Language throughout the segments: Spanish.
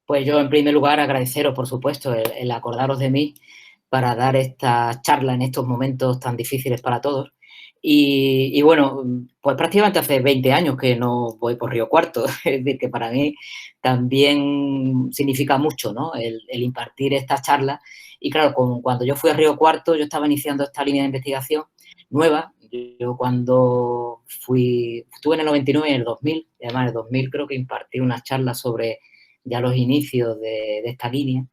Pues yo, en primer lugar, agradeceros, por supuesto, el acordaros de mí para dar esta charla en estos momentos tan difíciles para todos. Y bueno, pues prácticamente hace 20 años que no voy por Río Cuarto, es decir, que para mí también significa mucho, ¿no? El impartir esta charla. Y claro, cuando yo fui a Río Cuarto, yo estaba iniciando esta línea de investigación nueva. Yo cuando estuve en el 99 y en el 2000, y además en el 2000 creo que impartí una charla sobre ya los inicios de esta línea.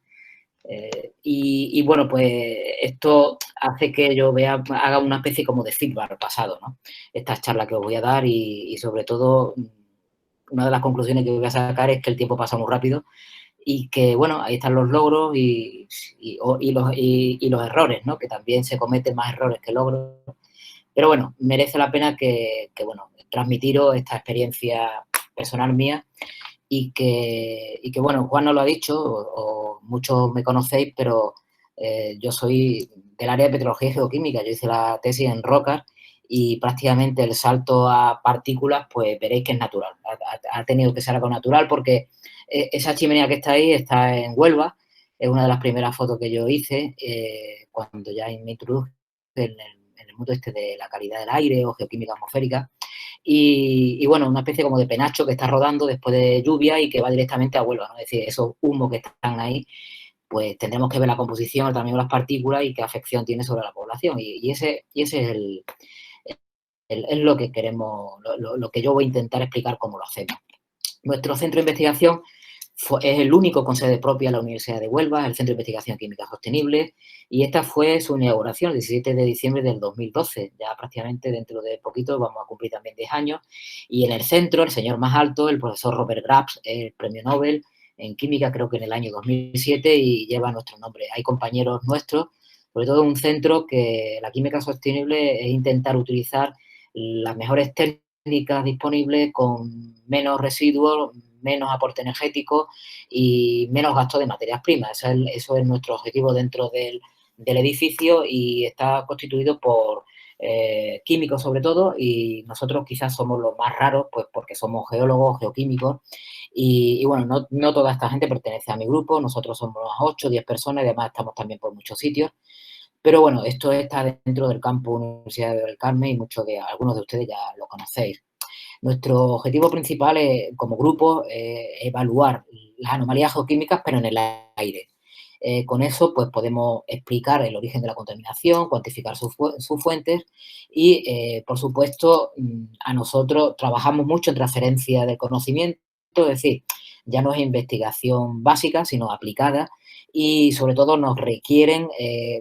Y bueno, pues esto hace que yo haga una especie como de feedback pasado, ¿no? Estas charlas que os voy a dar y sobre todo, una de las conclusiones que voy a sacar es que el tiempo pasa muy rápido y que, bueno, ahí están los logros y los errores, ¿no? Que también se cometen más errores que logros. Pero bueno, merece la pena bueno, transmitiros esta experiencia personal mía y que, bueno, Juan nos lo ha dicho, o muchos me conocéis, pero yo soy del área de petrología y geoquímica. Yo hice la tesis en rocas y prácticamente el salto a partículas, pues veréis que es natural. Ha tenido que ser algo natural porque esa chimenea que está ahí está en Huelva. Es una de las primeras fotos que yo hice cuando ya me introduje en el mundo este de la calidad del aire o geoquímica atmosférica. Y bueno, una especie como de penacho que está rodando después de lluvia y que va directamente a Huelva, ¿no? Es decir, esos humos que están ahí, pues tendremos que ver la composición, el tamaño de las partículas y qué afección tiene sobre la población. Y ese es es lo que queremos, lo que yo voy a intentar explicar cómo lo hacemos. Nuestro centro de investigación es el único con sede propia en la Universidad de Huelva, el Centro de Investigación Química Sostenible, y esta fue su inauguración el 17 de diciembre del 2012. Ya prácticamente dentro de poquito vamos a cumplir también 10 años. Y en el centro, el señor más alto, el profesor Robert Grabs, el premio Nobel en química, creo que en el año 2007, y lleva nuestro nombre. Hay compañeros nuestros, sobre todo un centro que la química sostenible es intentar utilizar las mejores técnicas disponibles con menos residuos, menos aporte energético y menos gasto de materias primas. Eso es nuestro objetivo dentro del edificio y está constituido por químicos sobre todo, y nosotros quizás somos los más raros, pues porque somos geólogos, geoquímicos, y bueno, no toda esta gente pertenece a mi grupo. Nosotros somos 8 o 10 personas y además estamos también por muchos sitios. Pero bueno, esto está dentro del campo Universidad del Carmen y algunos de ustedes ya lo conocéis. Nuestro objetivo principal como grupo es evaluar las anomalías geoquímicas, pero en el aire. Con eso, pues podemos explicar el origen de la contaminación, cuantificar sus fuentes y, por supuesto, a nosotros trabajamos mucho en transferencia del conocimiento, es decir, ya no es investigación básica, sino aplicada, y sobre todo nos requieren,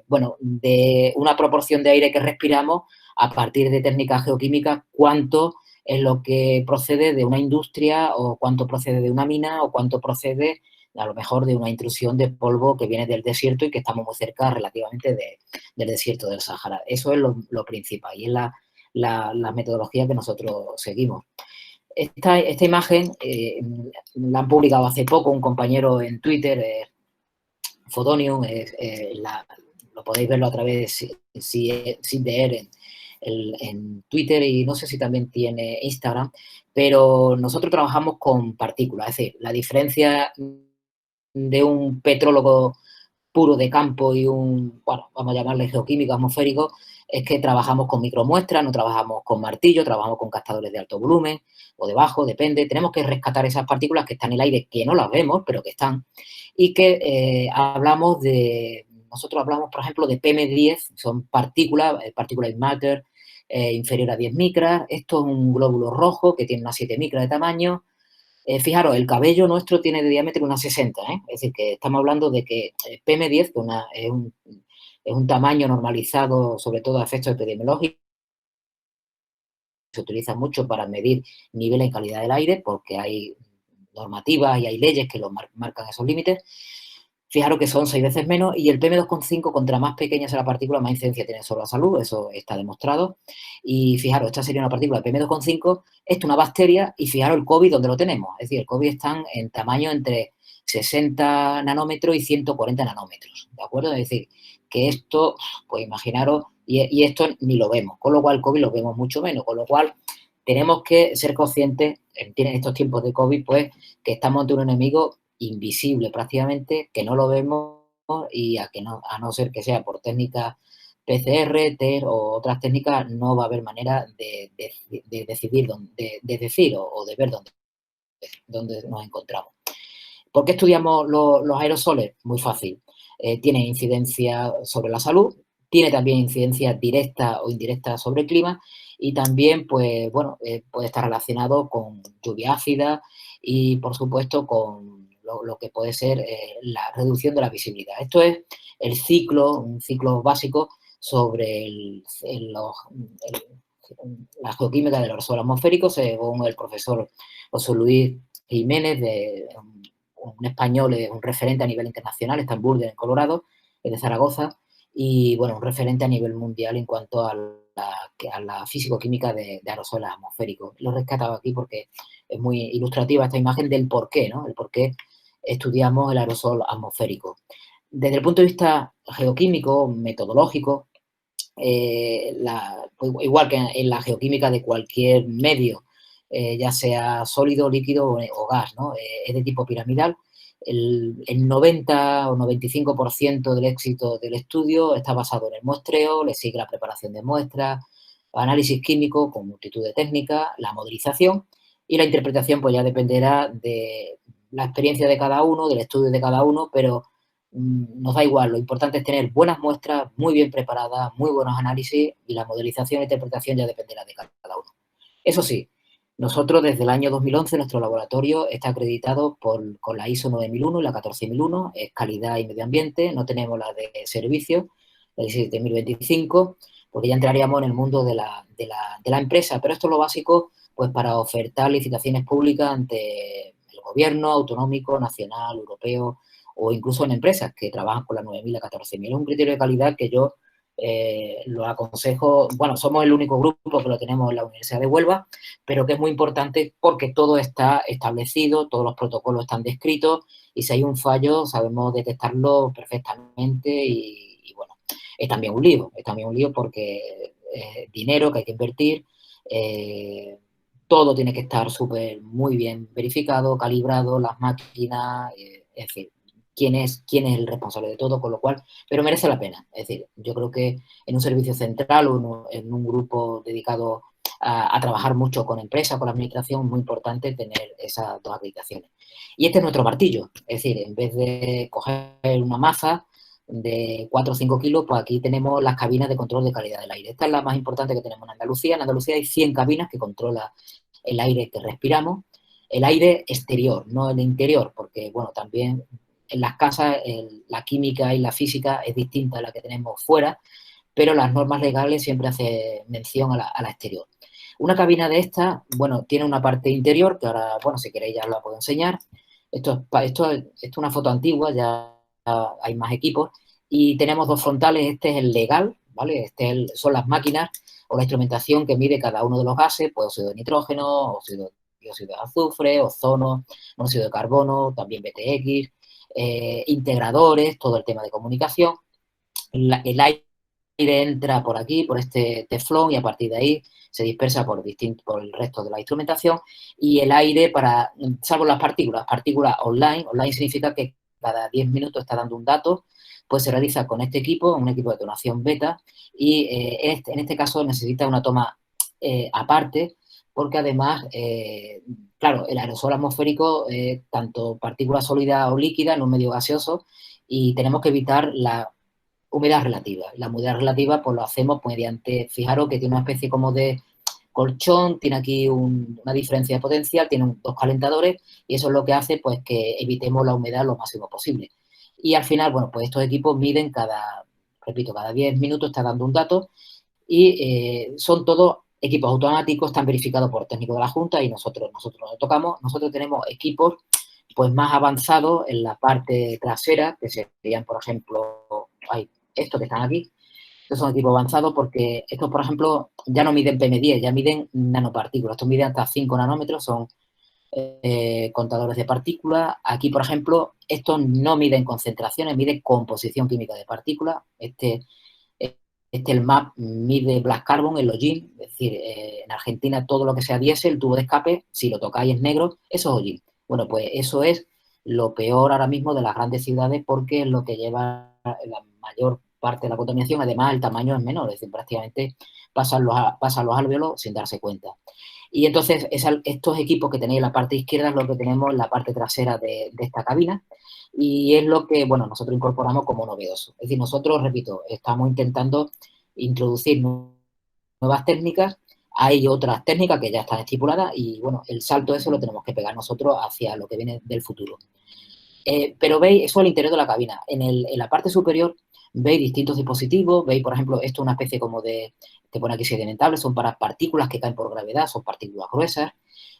bueno, de una proporción de aire que respiramos a partir de técnicas geoquímicas, cuánto es lo que procede de una industria o cuánto procede de una mina o cuánto procede a lo mejor de una intrusión de polvo que viene del desierto y que estamos muy cerca relativamente del desierto del Sahara. Eso es lo principal y es la metodología que nosotros seguimos. Esta imagen la han publicado hace poco un compañero en Twitter, Fodonium, lo podéis verlo a través de Sin en Twitter, y no sé si también tiene Instagram, pero nosotros trabajamos con partículas. Es decir, la diferencia de un petrólogo puro de campo y bueno, vamos a llamarle geoquímico, atmosférico, es que trabajamos con micromuestras, no trabajamos con martillo, trabajamos con captadores de alto volumen o de bajo, depende. Tenemos que rescatar esas partículas que están en el aire, que no las vemos, pero que están, y que nosotros hablamos, por ejemplo, de PM10, son partículas, particulate matter, inferior a 10 micras. Esto es un glóbulo rojo que tiene unas 7 micras de tamaño. Fijaros, el cabello nuestro tiene de diámetro unas 60, ¿eh? Es decir, que estamos hablando de que PM10, es un tamaño normalizado, sobre todo a efectos epidemiológicos, se utiliza mucho para medir niveles de calidad del aire, porque hay normativas y hay leyes que marcan esos límites. Fijaros que son 6 veces menos, y el PM2,5, contra más pequeña sea la partícula, más incidencia tiene sobre la salud, eso está demostrado. Y fijaros, esta sería una partícula de PM2,5, esto es una bacteria, y fijaros el COVID donde lo tenemos. Es decir, el COVID está en tamaño entre 60 nanómetros y 140 nanómetros, ¿de acuerdo? Es decir, que esto, pues imaginaros, y esto ni lo vemos, con lo cual el COVID lo vemos mucho menos, con lo cual tenemos que ser conscientes en estos tiempos de COVID, pues, que estamos ante un enemigo invisible prácticamente, que no lo vemos y a no ser que sea por técnicas PCR, TER o otras técnicas, no va a haber manera de decidir de decir o de ver dónde nos encontramos. ¿Por qué estudiamos los aerosoles? Muy fácil. Tiene incidencia sobre la salud, tiene también incidencia directa o indirecta sobre el clima y también, pues, bueno, puede estar relacionado con lluvia ácida y, por supuesto, con lo que puede ser la reducción de la visibilidad. Esto es un ciclo básico sobre la geoquímica del aerosol atmosférico, según el profesor José Luis Jiménez, un español, un referente a nivel internacional, está en Boulder, en Colorado, es de Zaragoza, y bueno, un referente a nivel mundial en cuanto a la físico-química de aerosoles atmosféricos. Lo he rescatado aquí porque es muy ilustrativa esta imagen del por qué, ¿no? El por qué estudiamos el aerosol atmosférico. Desde el punto de vista geoquímico, metodológico, pues igual que en la geoquímica de cualquier medio, ya sea sólido, líquido o gas, ¿no? Es de tipo piramidal. El 90 o 95% del éxito del estudio está basado en el muestreo, le sigue la preparación de muestras, análisis químico con multitud de técnicas, la modelización y la interpretación pues ya dependerá de la experiencia de cada uno, del estudio de cada uno, pero nos da igual, lo importante es tener buenas muestras, muy bien preparadas, muy buenos análisis y la modelización e interpretación ya dependerá de cada uno. Eso sí, nosotros desde el año 2011 nuestro laboratorio está acreditado con la ISO 9001 y la 14001, es calidad y medio ambiente, no tenemos la de servicio, la 17025, porque ya entraríamos en el mundo de la empresa, pero esto es lo básico pues para ofertar licitaciones públicas ante el gobierno autonómico, nacional, europeo, o incluso en empresas que trabajan con la 9.000 y la 14.000. Es un criterio de calidad que yo lo aconsejo. Bueno, somos el único grupo que lo tenemos en la Universidad de Huelva, pero que es muy importante porque todo está establecido, todos los protocolos están descritos y si hay un fallo sabemos detectarlo perfectamente y bueno, es también un lío porque dinero que hay que invertir, todo tiene que estar muy bien verificado, calibrado, las máquinas, es decir, quién es el responsable de todo, con lo cual, pero merece la pena. Es decir, yo creo que en un servicio central o en un grupo dedicado a trabajar mucho con empresas, con la administración, es muy importante tener esas dos acreditaciones. Y este es nuestro martillo, es decir, en vez de coger una maza de 4 o 5 kilos, pues aquí tenemos las cabinas de control de calidad del aire. Esta es la más importante que tenemos en Andalucía. En Andalucía hay 100 cabinas que controlan el aire que respiramos, el aire exterior, no el interior, porque, bueno, también en las casas la química y la física es distinta a la que tenemos fuera, pero las normas legales siempre hacen mención a la exterior. Una cabina de esta, bueno, tiene una parte interior, que ahora, bueno, si queréis ya os la puedo enseñar. Esto es una foto antigua, ya hay más equipos, y tenemos dos frontales, este es el legal, ¿vale? Son las máquinas o la instrumentación que mide cada uno de los gases, pues óxido de nitrógeno, dióxido de azufre, ozono, monóxido de carbono, también BTX, integradores, todo el tema de comunicación. El aire entra por aquí, por este teflón, y a partir de ahí se dispersa por el resto de la instrumentación. Y el aire, salvo las partículas online significa que cada 10 minutos está dando un dato, pues se realiza con este equipo, un equipo de tonación beta, y en este caso necesita una toma aparte, porque además, claro, el aerosol atmosférico, tanto partícula sólida o líquida en un medio gaseoso, y tenemos que evitar la humedad relativa. La humedad relativa pues lo hacemos mediante, fijaros que tiene una especie como de colchón, tiene aquí una diferencia de potencial, tiene dos calentadores y eso es lo que hace pues que evitemos la humedad lo máximo posible. Y al final, bueno, pues estos equipos miden cada 10 minutos está dando un dato y son todos equipos automáticos, están verificados por técnicos de la Junta y nosotros lo tocamos. Nosotros tenemos equipos pues más avanzados en la parte trasera, que serían, por ejemplo, estos que están aquí. Estos son equipos avanzados porque estos, por ejemplo, ya no miden PM10, ya miden nanopartículas. Estos miden hasta 5 nanómetros, son contadores de partículas. Aquí, por ejemplo, estos no miden concentraciones, miden composición química de partículas. El MAP mide black carbon, el hollín, es decir, en Argentina todo lo que sea diésel, tubo de escape, si lo tocáis es negro, eso es hollín. Bueno, pues eso es lo peor ahora mismo de las grandes ciudades porque es lo que lleva la mayor parte de la contaminación. Además, el tamaño es menor, es decir, prácticamente pasan los alvéolos sin darse cuenta. Y entonces, estos equipos que tenéis en la parte izquierda es lo que tenemos en la parte trasera de esta cabina y es lo que, bueno, nosotros incorporamos como novedoso. Es decir, nosotros, repito, estamos intentando introducir nuevas técnicas. Hay otras técnicas que ya están estipuladas y, bueno, el salto eso lo tenemos que pegar nosotros hacia lo que viene del futuro. Pero veis, eso al interior de la cabina. En la parte superior veis distintos dispositivos, veis, por ejemplo, esto es una especie como de, te pone aquí sedimentable, son para partículas que caen por gravedad, son partículas gruesas,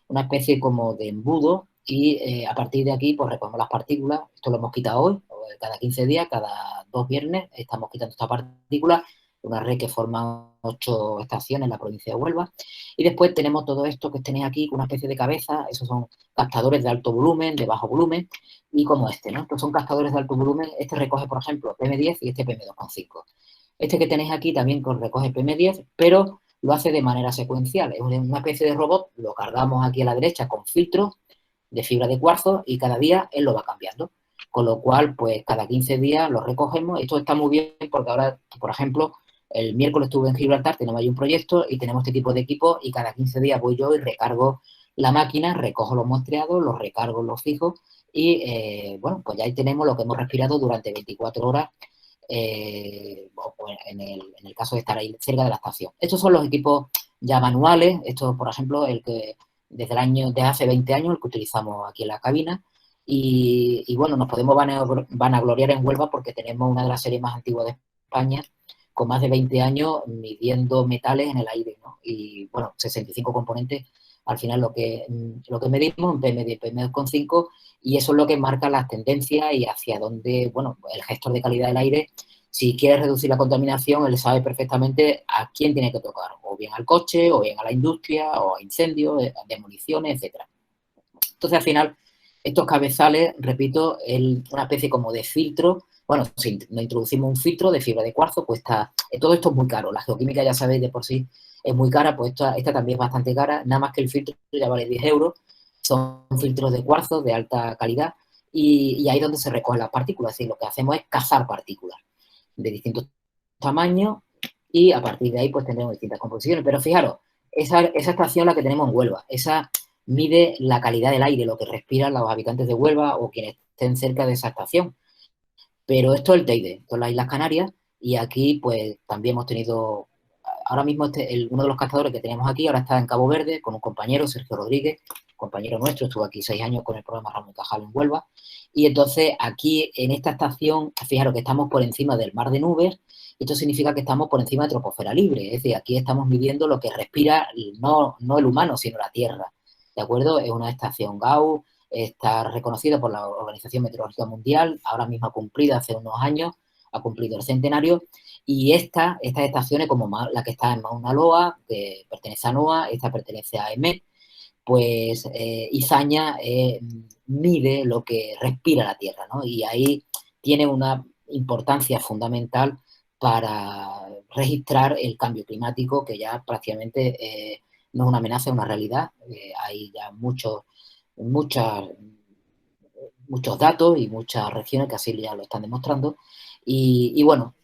una especie como de embudo y a partir de aquí pues recogemos las partículas, esto lo hemos quitado hoy, cada 15 días, cada 2 viernes estamos quitando esta partícula, una red que forma 8 estaciones en la provincia de Huelva y después tenemos todo esto que tenéis aquí, una especie de cabeza, esos son captadores de alto volumen, de bajo volumen, y como este, ¿no? Estos son captadores de alto volumen. Este recoge, por ejemplo, PM10 y este PM2,5. Este que tenéis aquí también recoge PM10, pero lo hace de manera secuencial. Es una especie de robot, lo cargamos aquí a la derecha con filtros de fibra de cuarzo y cada día él lo va cambiando. Con lo cual, pues cada 15 días lo recogemos. Esto está muy bien porque ahora, por ejemplo, el miércoles estuve en Gibraltar, tenemos ahí un proyecto y tenemos este tipo de equipo y cada 15 días voy yo y recargo la máquina, recojo los muestreados, los recargo en los fijos y, bueno, pues ya ahí tenemos lo que hemos respirado durante 24 horas en el caso de estar ahí cerca de la estación. Estos son los equipos ya manuales, esto, por ejemplo, el que desde hace 20 años, el que utilizamos aquí en la cabina, y bueno, nos podemos vanagloriar en Huelva porque tenemos una de las series más antiguas de España, con más de 20 años midiendo metales en el aire, ¿no? Y bueno, 65 componentes, al final lo que medimos en PM10, PM2,5, y eso es lo que marca las tendencias y hacia dónde, bueno, el gestor de calidad del aire, si quiere reducir la contaminación, él sabe perfectamente a quién tiene que tocar, o bien al coche, o bien a la industria, o a incendios, demoliciones, etcétera. Entonces, al final, estos cabezales, repito, una especie como de filtro. Bueno, si nos introducimos un filtro de fibra de cuarzo, pues todo esto es muy caro. La geoquímica, ya sabéis, de por sí es muy cara, pues esta también es bastante cara. Nada más que el filtro ya vale 10 euros. Son filtros de cuarzo de alta calidad y ahí es donde se recogen las partículas. Es decir, lo que hacemos es cazar partículas de distintos tamaños y a partir de ahí pues tendremos distintas composiciones. Pero fijaros, esa estación la que tenemos en Huelva, esa mide la calidad del aire, lo que respiran los habitantes de Huelva o quienes estén cerca de esa estación. Pero esto es el Teide, esto es las Islas Canarias y aquí pues también hemos tenido, ahora mismo uno de los cazadores que tenemos aquí ahora está en Cabo Verde con un compañero, Sergio Rodríguez, compañero nuestro, estuvo aquí 6 años con el programa Ramón y Cajal en Huelva y entonces aquí en esta estación, fijaros que estamos por encima del mar de nubes, esto significa que estamos por encima de troposfera libre, es decir, aquí estamos midiendo lo que respira no el humano, sino la Tierra, ¿de acuerdo? Es una estación Gauss, está reconocida por la Organización Meteorológica Mundial, ahora mismo ha cumplido hace unos años, ha cumplido el centenario, y estas estaciones, como la que está en Mauna Loa, que pertenece a NOAA, esta pertenece a EMET, pues Izaña mide lo que respira la Tierra, ¿no? Y ahí tiene una importancia fundamental para registrar el cambio climático, que ya prácticamente no es una amenaza, es una realidad. Hay ya muchos datos y muchas regiones que así ya lo están demostrando. Y bueno,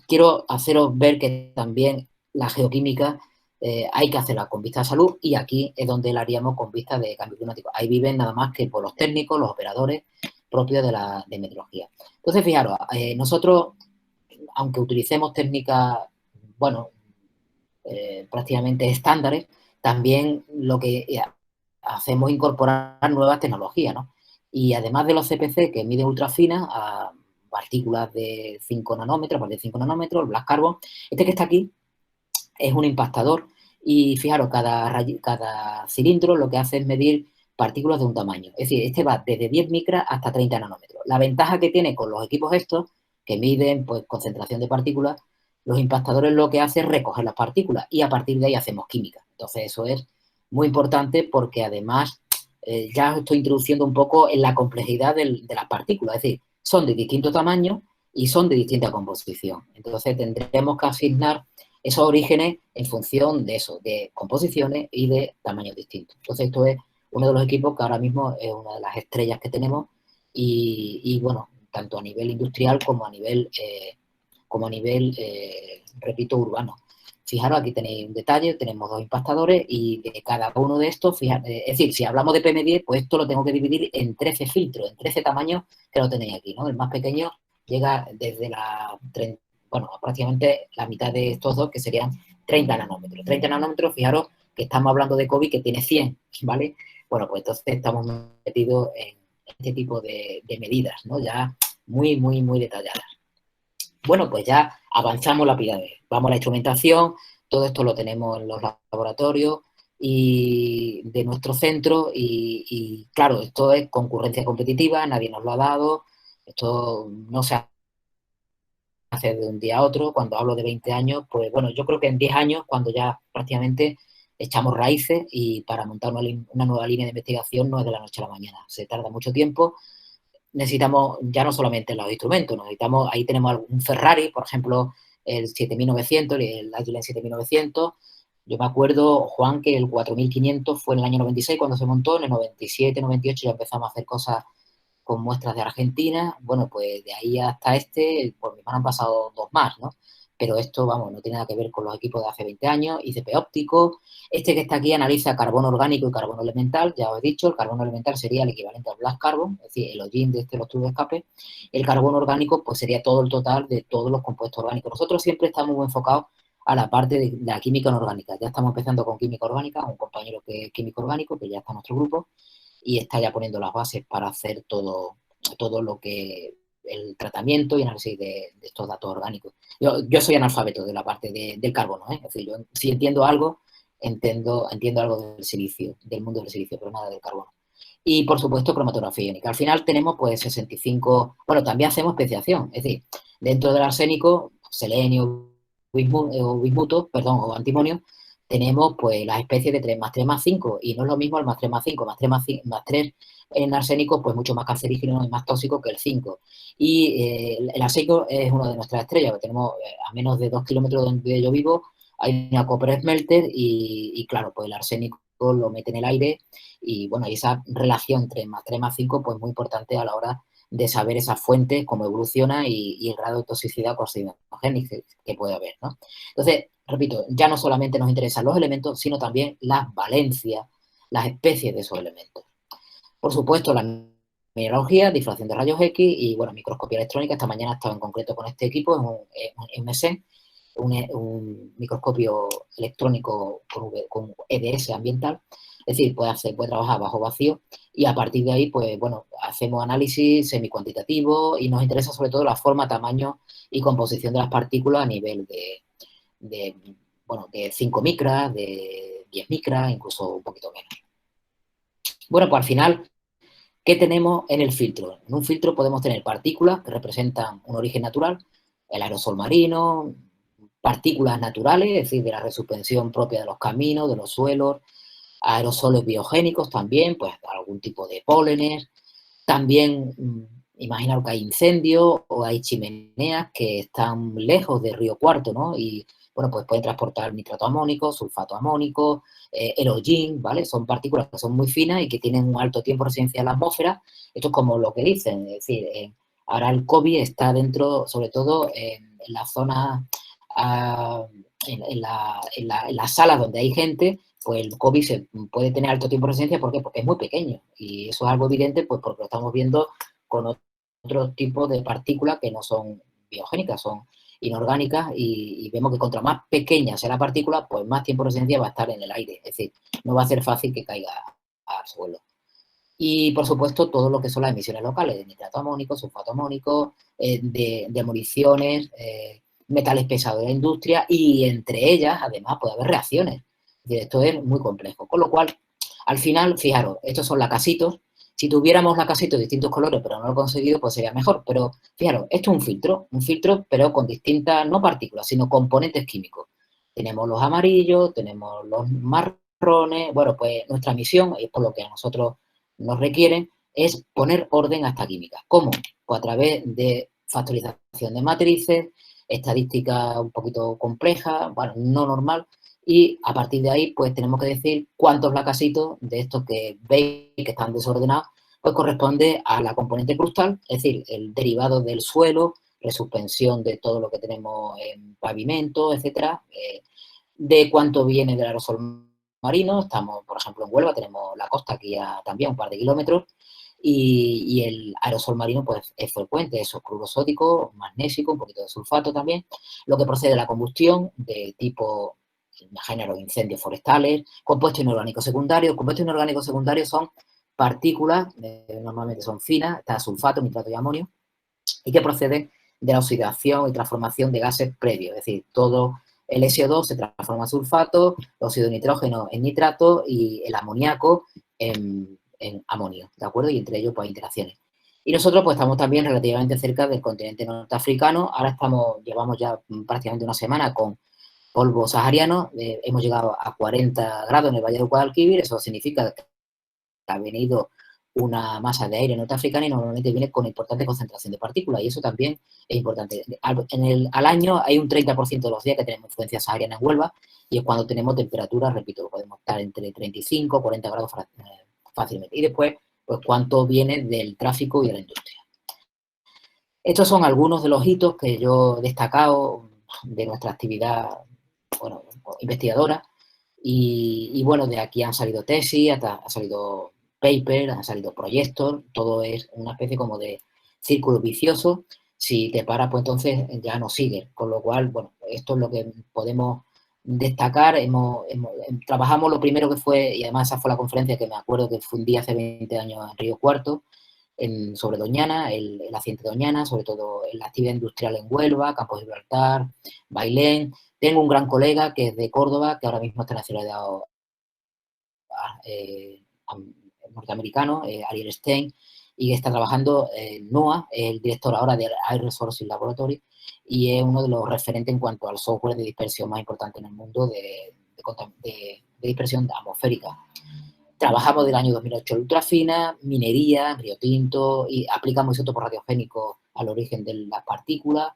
quiero haceros ver que también la geoquímica hay que hacerla con vista a salud y aquí es donde la haríamos con vista de cambio climático. Ahí viven nada más que por los técnicos, los operadores propios de meteorología. Entonces, fijaros, nosotros, aunque utilicemos técnicas, bueno, prácticamente estándares, también lo que hacemos es incorporar nuevas tecnologías, ¿no? Y además de los CPC que miden ultrafinas a partículas de 5 nanómetros, más de 5 nanómetros, el Black Carbon, este que está aquí es un impactador y fijaros, cada cilindro lo que hace es medir partículas de un tamaño. Es decir, este va desde 10 micras hasta 30 nanómetros. La ventaja que tiene con los equipos estos, que miden pues concentración de partículas, los impactadores lo que hacen es recoger las partículas y a partir de ahí hacemos química. Entonces eso es muy importante porque además ya os estoy introduciendo un poco en la complejidad de las partículas. Es decir, son de distintos tamaños y son de distinta composición. Entonces tendremos que asignar esos orígenes en función de eso, de composiciones y de tamaños distintos. Entonces esto es uno de los equipos que ahora mismo es una de las estrellas que tenemos y bueno, tanto a nivel industrial como a nivel, repito, urbano. Fijaros, aquí tenéis un detalle, tenemos 2 impactadores y de cada uno de estos, es decir, si hablamos de PM10, pues esto lo tengo que dividir en 13 filtros, en 13 tamaños que lo tenéis aquí, ¿no? El más pequeño llega desde prácticamente la mitad de estos dos, que serían 30 nanómetros. 30 nanómetros, fijaros que estamos hablando de COVID, que tiene 100, ¿vale? Bueno, pues entonces estamos metidos en este tipo de medidas, ¿no? Ya muy, muy, muy detalladas. Bueno, pues ya avanzamos la pirámide. Vamos a la instrumentación, todo esto lo tenemos en los laboratorios y de nuestro centro y claro, esto es concurrencia competitiva, nadie nos lo ha dado, esto no se hace de un día a otro. Cuando hablo de 20 años, pues bueno, yo creo que en 10 años, cuando ya prácticamente echamos raíces y para montar una nueva línea de investigación no es de la noche a la mañana, se tarda mucho tiempo. Necesitamos ya no solamente los instrumentos, necesitamos, ahí tenemos un Ferrari, por ejemplo, el 7900, el Agilent 7900. Yo me acuerdo, Juan, que el 4500 fue en el año 96 cuando se montó, en el 97, 98 ya empezamos a hacer cosas con muestras de Argentina. Bueno, pues de ahí hasta este, pues me han pasado 2 más, ¿no? Pero esto, vamos, no tiene nada que ver con los equipos de hace 20 años, ICP óptico. Este que está aquí analiza carbono orgánico y carbono elemental, ya os he dicho, el carbono elemental sería el equivalente al black carbon, es decir, el hollín de los tubos de escape. El carbono orgánico, pues sería todo el total de todos los compuestos orgánicos. Nosotros siempre estamos muy enfocados a la parte de la química inorgánica. Ya estamos empezando con química orgánica, un compañero que es químico orgánico, que ya está en nuestro grupo, y está ya poniendo las bases para hacer todo lo que el tratamiento y análisis de estos datos orgánicos. Yo soy analfabeto de la parte del carbono, ¿eh? Es decir, yo si entiendo algo, entiendo algo del silicio, del mundo del silicio, pero nada del carbono. Y, por supuesto, cromatografía iónica. Al final tenemos, pues, 65... Bueno, también hacemos especiación. Es decir, dentro del arsénico, selenio, bismuto, perdón, o antimonio, tenemos, pues, las especies de 3 más 3 más 5. Y no es lo mismo el más 3 más 5. Más 3 en arsénico, pues, mucho más cancerígeno y más tóxico que el 5. Y el arsénico es una de nuestras estrellas. Tenemos, a menos de 2 kilómetros donde yo vivo, hay una copper smelter y, claro, pues el arsénico lo mete en el aire y, bueno, esa relación 3 más 5, pues muy importante a la hora de saber esa fuente, cómo evoluciona y el grado de toxicidad carcinogénica que puede haber, ¿no? Entonces, repito, ya no solamente nos interesan los elementos, sino también las valencias, las especies de esos elementos. Por supuesto, la mineralogía, difracción de rayos X y, bueno, microscopía electrónica. Esta mañana estaba en concreto con este equipo, en un MESEN, un microscopio electrónico con EDS ambiental. Es decir, puede trabajar bajo vacío y a partir de ahí, pues bueno, hacemos análisis semicuantitativo y nos interesa sobre todo la forma, tamaño y composición de las partículas a nivel de 5 micras, de 10 micras, incluso un poquito menos. Bueno, pues al final, ¿qué tenemos en el filtro? En un filtro podemos tener partículas que representan un origen natural, el aerosol marino, partículas naturales, es decir, de la resuspensión propia de los caminos, de los suelos, aerosoles biogénicos también, pues algún tipo de pólenes. También imaginaros que hay incendios o hay chimeneas que están lejos del río Cuarto, ¿no? Y, bueno, pues pueden transportar nitrato amónico, sulfato amónico, el hollín, ¿vale? Son partículas que son muy finas y que tienen un alto tiempo de residencia en la atmósfera. Esto es como lo que dicen, es decir, ahora el COVID está dentro, sobre todo en la zona, en las salas donde hay gente, pues el COVID se puede tener alto tiempo de resistencia. ¿Por qué? Porque es muy pequeño y eso es algo evidente, pues porque lo estamos viendo con otros tipos de partículas que no son biogénicas, son inorgánicas y vemos que contra más pequeña sea la partícula, pues más tiempo de resistencia va a estar en el aire, es decir, no va a ser fácil que caiga al suelo. Y, por supuesto, todo lo que son las emisiones locales de nitrato amónico, sulfato amónico, de municiones, metales pesados de la industria y entre ellas, además, puede haber reacciones. Es decir, esto es muy complejo. Con lo cual, al final, fijaros, estos son lacasitos. Si tuviéramos lacasitos de distintos colores, pero no lo he conseguido, pues sería mejor. Pero, fijaros, esto es un filtro, pero con distintas, no partículas, sino componentes químicos. Tenemos los amarillos, tenemos los marrones. Bueno, pues nuestra misión, y es por lo que a nosotros nos requieren, es poner orden a esta química. ¿Cómo? Pues a través de factorización de matrices, estadística un poquito compleja, bueno, no normal, y a partir de ahí, pues tenemos que decir cuántos lacasitos de estos que veis que están desordenados, pues corresponde a la componente crustal, es decir, el derivado del suelo, resuspensión de todo lo que tenemos en pavimento, etcétera, de cuánto viene del aerosol marino. Estamos, por ejemplo, en Huelva, tenemos la costa aquí también un par de kilómetros, y el aerosol marino pues es frecuente, eso, cloruro sódico, magnésico, un poquito de sulfato también, lo que procede de la combustión de tipo género de incendios forestales, compuestos inorgánicos secundarios. Compuestos inorgánicos secundarios son partículas, normalmente son finas, está sulfato, nitrato y amonio, y que proceden de la oxidación y transformación de gases previos, es decir, todo el SO2 se transforma en sulfato, el óxido de nitrógeno en nitrato y el amoníaco en amonio, ¿de acuerdo? Y entre ellos, pues, interacciones. Y nosotros, pues, estamos también relativamente cerca del continente norteafricano. Ahora llevamos ya prácticamente una semana con polvo sahariano, hemos llegado a 40 grados en el Valle del Guadalquivir. Eso significa que ha venido una masa de aire norteafricana y normalmente viene con importante concentración de partículas, y eso también es importante. Al año hay un 30% de los días que tenemos influencia sahariana en Huelva, y es cuando tenemos temperaturas, repito, podemos estar entre 35 y 40 grados fácilmente. Y después, pues, cuánto viene del tráfico y de la industria. Estos son algunos de los hitos que yo he destacado de nuestra actividad, bueno, investigadora. Y bueno, de aquí han salido tesis, ha salido paper, han salido proyectos, todo es una especie como de círculo vicioso. Si te paras, pues entonces ya no sigue. Con lo cual, bueno, esto es lo que podemos destacar. Trabajamos lo primero que fue, y además esa fue la conferencia que me acuerdo que fundí hace 20 años en Río Cuarto, sobre Doñana, el accidente de Doñana, sobre todo en la actividad industrial en Huelva, Campos de Gibraltar, Bailén. Tengo un gran colega que es de Córdoba, que ahora mismo está nacionalizado norteamericano, Ariel Stein, y está trabajando en NOAA, el director ahora del Air Resources Laboratory, y es uno de los referentes en cuanto al software de dispersión más importante en el mundo de dispersión atmosférica. Trabajamos del año 2008 ultrafina, minería, Río Tinto, y aplicamos isótopos radiogénicos al origen de las partículas.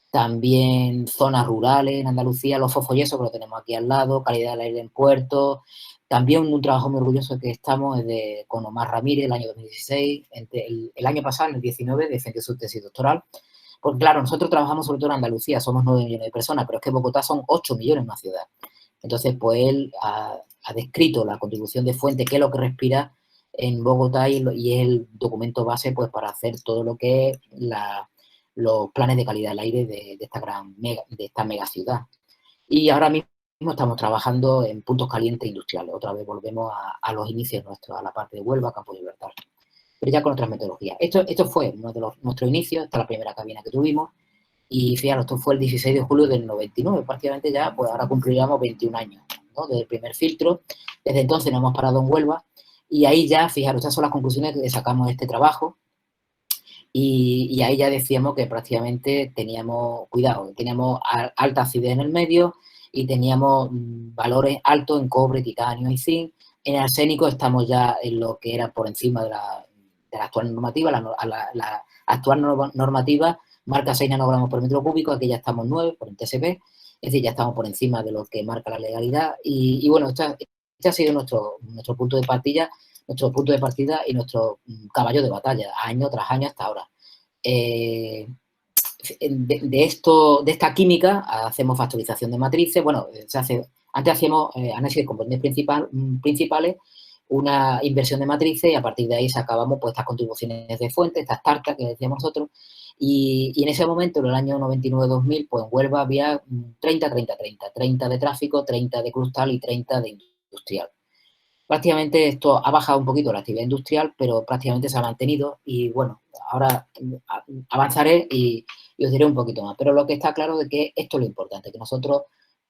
También zonas rurales en Andalucía, los fosfoyesos, que lo tenemos aquí al lado, calidad del aire en puertos. También un trabajo muy orgulloso que estamos es con Omar Ramírez, el año 2016. El año pasado, en el 19, defendió su tesis doctoral. Porque, claro, nosotros trabajamos sobre todo en Andalucía, somos 9 millones de personas, pero es que Bogotá son 8 millones en una ciudad. Entonces, pues él ha descrito la contribución de Fuente, que es lo que respira en Bogotá, y es el documento base, pues, para hacer todo lo que es los planes de calidad del aire de esta mega ciudad. Y ahora mismo estamos trabajando en puntos calientes industriales. Otra vez volvemos a los inicios nuestros, a la parte de Huelva, Campo de Libertad, pero ya con otras metodologías. Esto fue uno de nuestros inicios. Esta es la primera cabina que tuvimos. Y fíjate, esto fue el 16 de julio del 99, prácticamente ya, pues ahora cumpliríamos 21 años, ¿no?, desde el primer filtro. Desde entonces no hemos parado en Huelva, y ahí ya, fijaros, estas son las conclusiones que sacamos de este trabajo, y ahí ya decíamos que prácticamente teníamos, cuidado, teníamos alta acidez en el medio, y teníamos valores altos en cobre, titanio y zinc. En arsénico estamos ya en lo que era por encima de la actual normativa. La actual normativa marca 6 nanogramos por metro cúbico, aquí ya estamos 9 por el TSP, es decir, ya estamos por encima de lo que marca la legalidad. Y bueno, este ha sido nuestro punto de partida, y nuestro caballo de batalla, año tras año hasta ahora. De esta química hacemos factorización de matrices. Bueno, antes hacíamos análisis de componentes principales, una inversión de matrices, y a partir de ahí sacábamos, pues, estas contribuciones de Fuente, estas tartas que decíamos nosotros. Y en ese momento, en el año 99-2000, pues en Huelva había 30 de tráfico, 30 de crustal y 30 de industrial. Prácticamente esto ha bajado un poquito la actividad industrial, pero prácticamente se ha mantenido. Y bueno, ahora avanzaré y os diré un poquito más. Pero lo que está claro es que esto es lo importante, que nosotros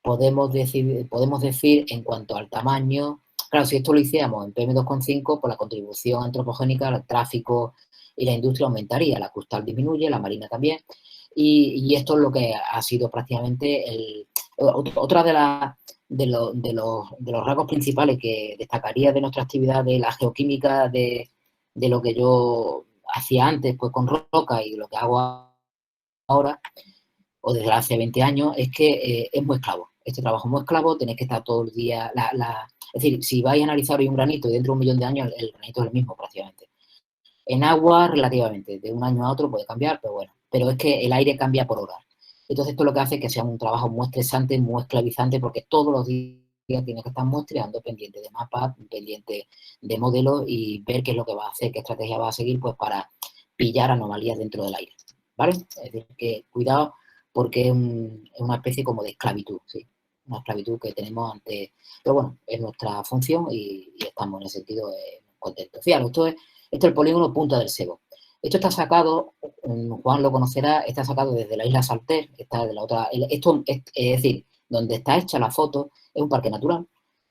podemos decir en cuanto al tamaño. Claro, si esto lo hiciéramos en PM2,5, pues la contribución antropogénica al tráfico y la industria aumentaría, la crustal disminuye, la marina también. Y esto es lo que ha sido prácticamente otra de los rasgos principales que destacaría de nuestra actividad de la geoquímica, de lo que yo hacía antes, pues con roca, y lo que hago ahora, o desde hace 20 años, es que es muy esclavo. Este trabajo es muy esclavo, tenéis que estar todo el día. Es decir, si vais a analizar hoy un granito y dentro de 1 millón de años, el granito es el mismo prácticamente. En agua, relativamente, de un año a otro puede cambiar, pero bueno, pero es que el aire cambia por horas. Entonces, esto lo que hace es que sea un trabajo muy estresante, muy esclavizante, porque todos los días tienes que estar muestreando, pendiente de mapas, pendiente de modelos y ver qué es lo que va a hacer, qué estrategia va a seguir, pues para pillar anomalías dentro del aire, ¿vale? Es decir, que cuidado porque es una especie como de esclavitud, ¿sí? Una esclavitud que tenemos ante... Pero bueno, es nuestra función y estamos en ese sentido contentos. Fíjate, esto es el polígono Punta del Sebo. Esto está sacado, Juan lo conocerá, está sacado desde la isla Salter, está de la otra... Esto es decir, donde está hecha la foto es un parque natural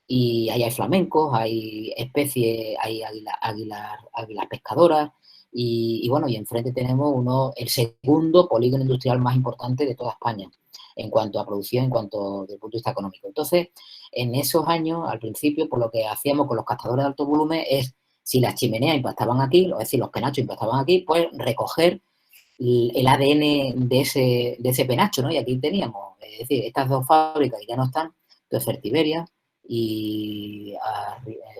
y ahí hay flamencos, hay especies, hay águilas pescadoras y bueno, y enfrente tenemos el segundo polígono industrial más importante de toda España en cuanto a producción, en cuanto desde el punto de vista económico. Entonces, en esos años, al principio, por lo que hacíamos con los captadores de alto volumen es, si las chimeneas impactaban aquí, es decir, los penachos impactaban aquí, pues recoger el ADN de ese penacho, ¿no? Y aquí teníamos, es decir, estas dos fábricas que ya no están, pues Fertiberia y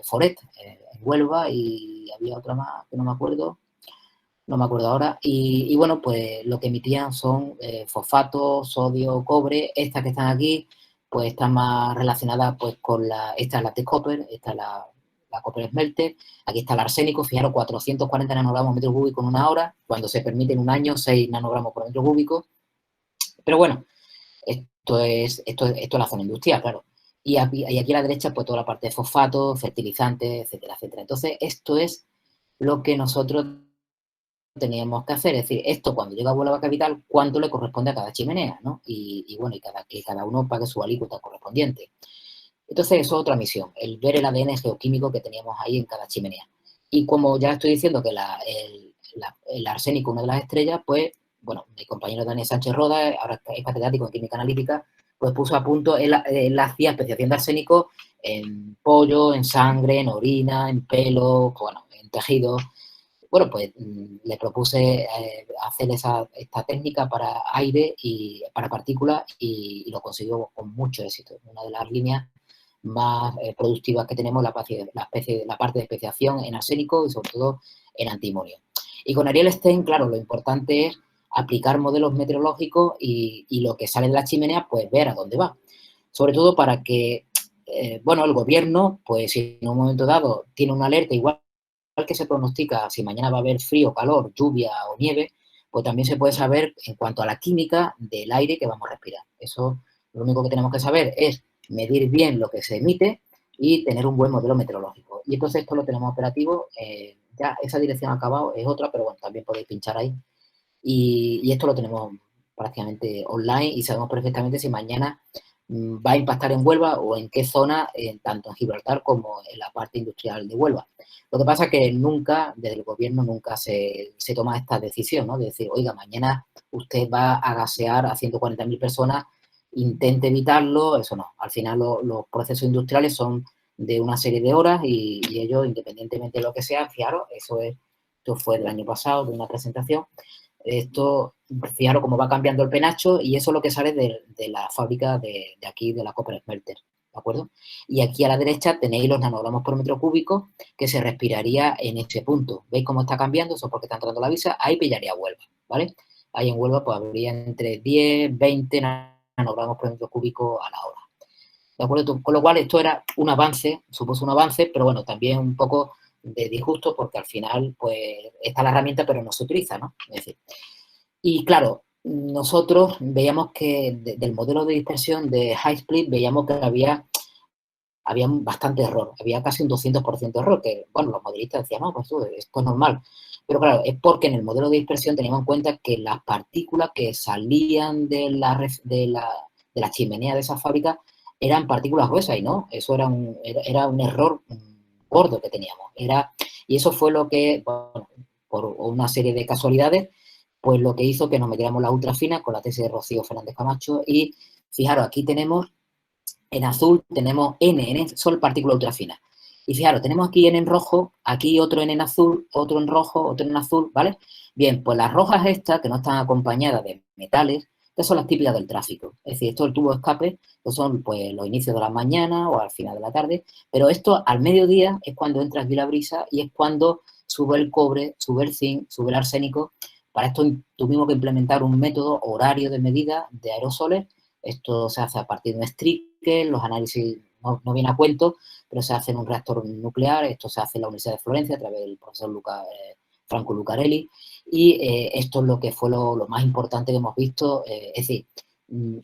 Foret en Huelva y había otra más que no me acuerdo ahora, y bueno, pues lo que emitían son fosfatos, sodio, cobre, estas que están aquí, pues están más relacionadas pues con esta es la T-Copper, esta es la Copper Smelter, aquí está el arsénico, fijaros, 440 nanogramos por metro cúbico en una hora, cuando se permite en un año 6 nanogramos por metro cúbico, pero bueno, esto es la zona industrial, claro. Y aquí a la derecha, pues toda la parte de fosfatos, fertilizantes, etcétera, etcétera. Entonces, esto es lo que nosotros teníamos que hacer, es decir, esto cuando llega a Huelva Capital, cuánto le corresponde a cada chimenea, ¿no? Y bueno, que cada uno pague su alícuota correspondiente. Entonces, eso es otra misión, el ver el ADN geoquímico que teníamos ahí en cada chimenea. Y como ya estoy diciendo que el arsénico es una de las estrellas, pues, bueno, mi compañero Daniel Sánchez Roda, ahora es catedrático en química analítica, pues puso a punto, él hacía especiación de arsénico en pollo, en sangre, en orina, en pelo, bueno, en tejidos. Bueno, pues le propuse hacer esta técnica para aire y para partículas y lo consiguió con mucho éxito. Una de las líneas más productivas que tenemos, la parte de especiación en arsénico y sobre todo en antimonio. Y con Ariel Stein, claro, lo importante es aplicar modelos meteorológicos y lo que sale de la chimenea, pues ver a dónde va. Sobre todo para que, bueno, el gobierno, pues si en un momento dado tiene una alerta igual que se pronostica si mañana va a haber frío, calor, lluvia o nieve, pues también se puede saber en cuanto a la química del aire que vamos a respirar. Eso, lo único que tenemos que saber es medir bien lo que se emite y tener un buen modelo meteorológico. Y entonces esto lo tenemos operativo, ya esa dirección ha acabado, es otra, pero bueno, también podéis pinchar ahí. Y esto lo tenemos prácticamente online y sabemos perfectamente si mañana va a impactar en Huelva o en qué zona, tanto en Gibraltar como en la parte industrial de Huelva. Lo que pasa es que nunca, desde el gobierno, nunca se toma esta decisión, ¿no? De decir, oiga, mañana usted va a gasear a 140.000 personas, intente evitarlo, eso no. Al final los procesos industriales son de una serie de horas y ellos, independientemente de lo que sea, fijaros, esto fue el año pasado de una presentación, esto, fijaros cómo va cambiando el penacho y eso es lo que sale de la fábrica de aquí, de la Copper Smelter, ¿de acuerdo? Y aquí a la derecha tenéis los nanogramos por metro cúbico que se respiraría en este punto. ¿Veis cómo está cambiando? Eso es porque está entrando la visa. Ahí pillaría Huelva, ¿vale? Ahí en Huelva pues habría entre 10, 20 nanogramos por metro cúbico a la hora. ¿De acuerdo? Con lo cual esto era un avance, supuso un avance, pero bueno, también un poco de disgusto porque al final pues está la herramienta pero no se utiliza, ¿no? Es decir, y claro, nosotros veíamos que del modelo de dispersión de High Split veíamos que había bastante error, había casi un 200% de error, que bueno, los modelistas decían, no, pues esto es normal. Pero claro, es porque en el modelo de dispersión teníamos en cuenta que las partículas que salían de la chimenea de esa fábrica eran partículas gruesas y no, eso era un error gordo que teníamos. Y eso fue lo que, bueno, por una serie de casualidades, pues lo que hizo que nos metiéramos la ultrafina con la tesis de Rocío Fernández Camacho y fijaros, aquí tenemos en azul tenemos N son partículas ultrafinas. Y fijaros, tenemos aquí N en rojo, aquí otro N en azul, otro en rojo, otro en azul, ¿vale? Bien, pues las rojas estas, que no están acompañadas de metales, estas son las típicas del tráfico. Es decir, esto es el tubo de escape, que son pues los inicios de la mañana o al final de la tarde, pero esto al mediodía es cuando entra aquí la brisa y es cuando sube el cobre, sube el zinc, sube el arsénico. Para esto tuvimos que implementar un método horario de medida de aerosoles. Esto se hace a partir de un Streaker, los análisis no viene a cuento, pero se hace en un reactor nuclear. Esto se hace en la Universidad de Florencia a través del profesor Franco Lucarelli. Y esto es lo que fue lo más importante que hemos visto. Es decir,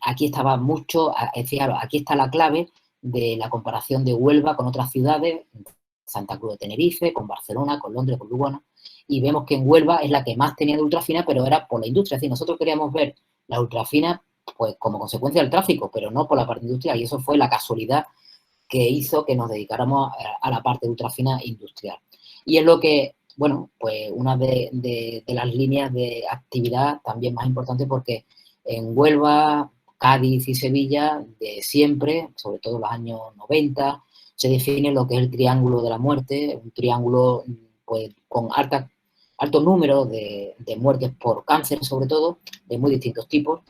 aquí estaba mucho, fijaros, aquí está la clave de la comparación de Huelva con otras ciudades, Santa Cruz de Tenerife, con Barcelona, con Londres, con Lugano, y vemos que en Huelva es la que más tenía de ultrafina, pero era por la industria. Es decir, nosotros queríamos ver la ultrafina pues como consecuencia del tráfico, pero no por la parte industrial, y eso fue la casualidad que hizo que nos dedicáramos a la parte de ultrafina industrial. Y es lo que, bueno, pues una de las líneas de actividad también más importante, porque en Huelva, Cádiz y Sevilla, de siempre, sobre todo en los años 90, se define lo que es el triángulo de la muerte, un triángulo pues con alto número de muertes por cáncer, sobre todo, de muy distintos tipos.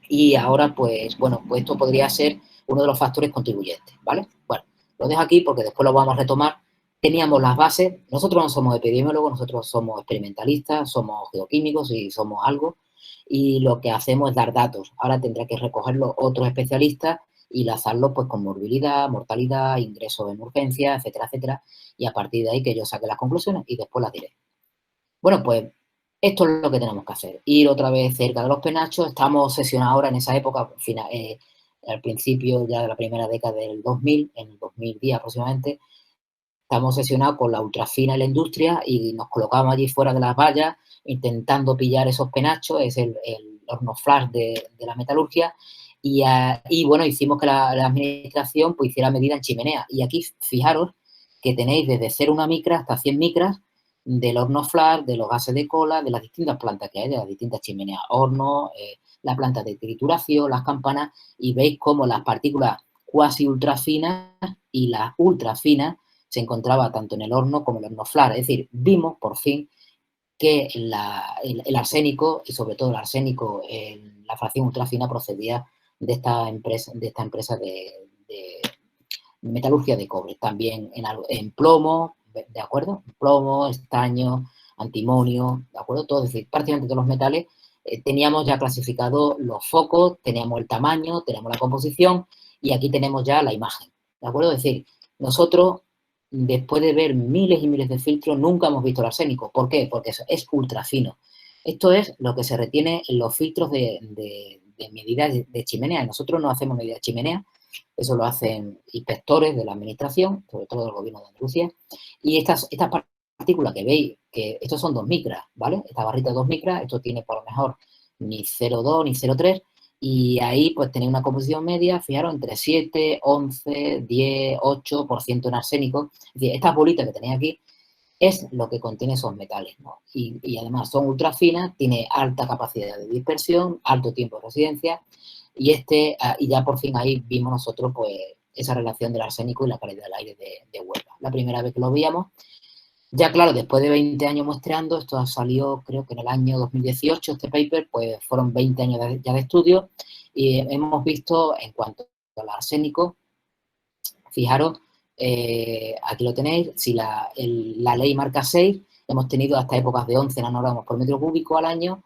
Y ahora, pues, bueno, pues esto podría ser uno de los factores contribuyentes, ¿vale? Bueno, lo dejo aquí porque después lo vamos a retomar. Teníamos las bases, nosotros no somos epidemiólogos, nosotros somos experimentalistas, somos geoquímicos y somos algo, y lo que hacemos es dar datos. Ahora tendrá que recogerlo otros especialistas y lanzarlos pues con morbilidad, mortalidad, ingresos en urgencia, etcétera, etcétera, y a partir de ahí que yo saque las conclusiones y después las diré. Bueno, pues esto es lo que tenemos que hacer, ir otra vez cerca de los penachos. Estamos obsesionados ahora en esa época, al principio ya de la primera década del 2000, en el 2010 aproximadamente, estamos obsesionados con la ultrafina en la industria y nos colocamos allí fuera de las vallas intentando pillar esos penachos, es el horno flash de la metalurgia, y bueno, hicimos que la administración pues hiciera medida en chimenea. Y aquí, fijaros que tenéis desde 0,1 micra hasta 100 micras del horno flash, de los gases de cola, de las distintas plantas que hay, de las distintas chimeneas, hornos, la planta de trituración, las campanas, y veis cómo las partículas cuasi ultrafinas y las ultrafinas se encontraba tanto en el horno como en el horno flash. Es decir, vimos por fin que el arsénico, y sobre todo el arsénico en la fracción ultrafina, procedía de esta empresa de metalurgia de cobre. También en plomo, ¿de acuerdo? Plomo, estaño, antimonio, ¿de acuerdo? Todo, es decir, prácticamente todos los metales teníamos ya clasificados los focos, teníamos el tamaño, tenemos la composición y aquí tenemos ya la imagen, ¿de acuerdo? Es decir, nosotros, después de ver miles y miles de filtros, nunca hemos visto el arsénico. ¿Por qué? Porque es ultra fino. Esto es lo que se retiene en los filtros de medidas de chimenea. Nosotros no hacemos medidas de chimenea, eso lo hacen inspectores de la administración, sobre todo del gobierno de Andalucía. Y estas partículas que veis, que estos son 2 micras, ¿vale? Esta barrita de 2 micras, esto tiene por lo mejor ni 0,2 ni 0,3, y ahí pues tenéis una composición media, fijaros, entre 7, 11, 10, 8% en arsénico. Es decir, estas bolitas que tenéis aquí es lo que contiene esos metales, ¿no? Y además son ultra finas, tiene alta capacidad de dispersión, alto tiempo de residencia, y ya por fin ahí vimos nosotros pues esa relación del arsénico y la calidad del aire de Huelva. La primera vez que lo veíamos, ya claro, después de 20 años muestreando, esto salió creo que en el año 2018, este paper, pues fueron 20 años ya de estudio, y hemos visto en cuanto al arsénico, fijaros, aquí lo tenéis, si la ley marca 6, hemos tenido hasta épocas de 11 nanogramos por metro cúbico al año,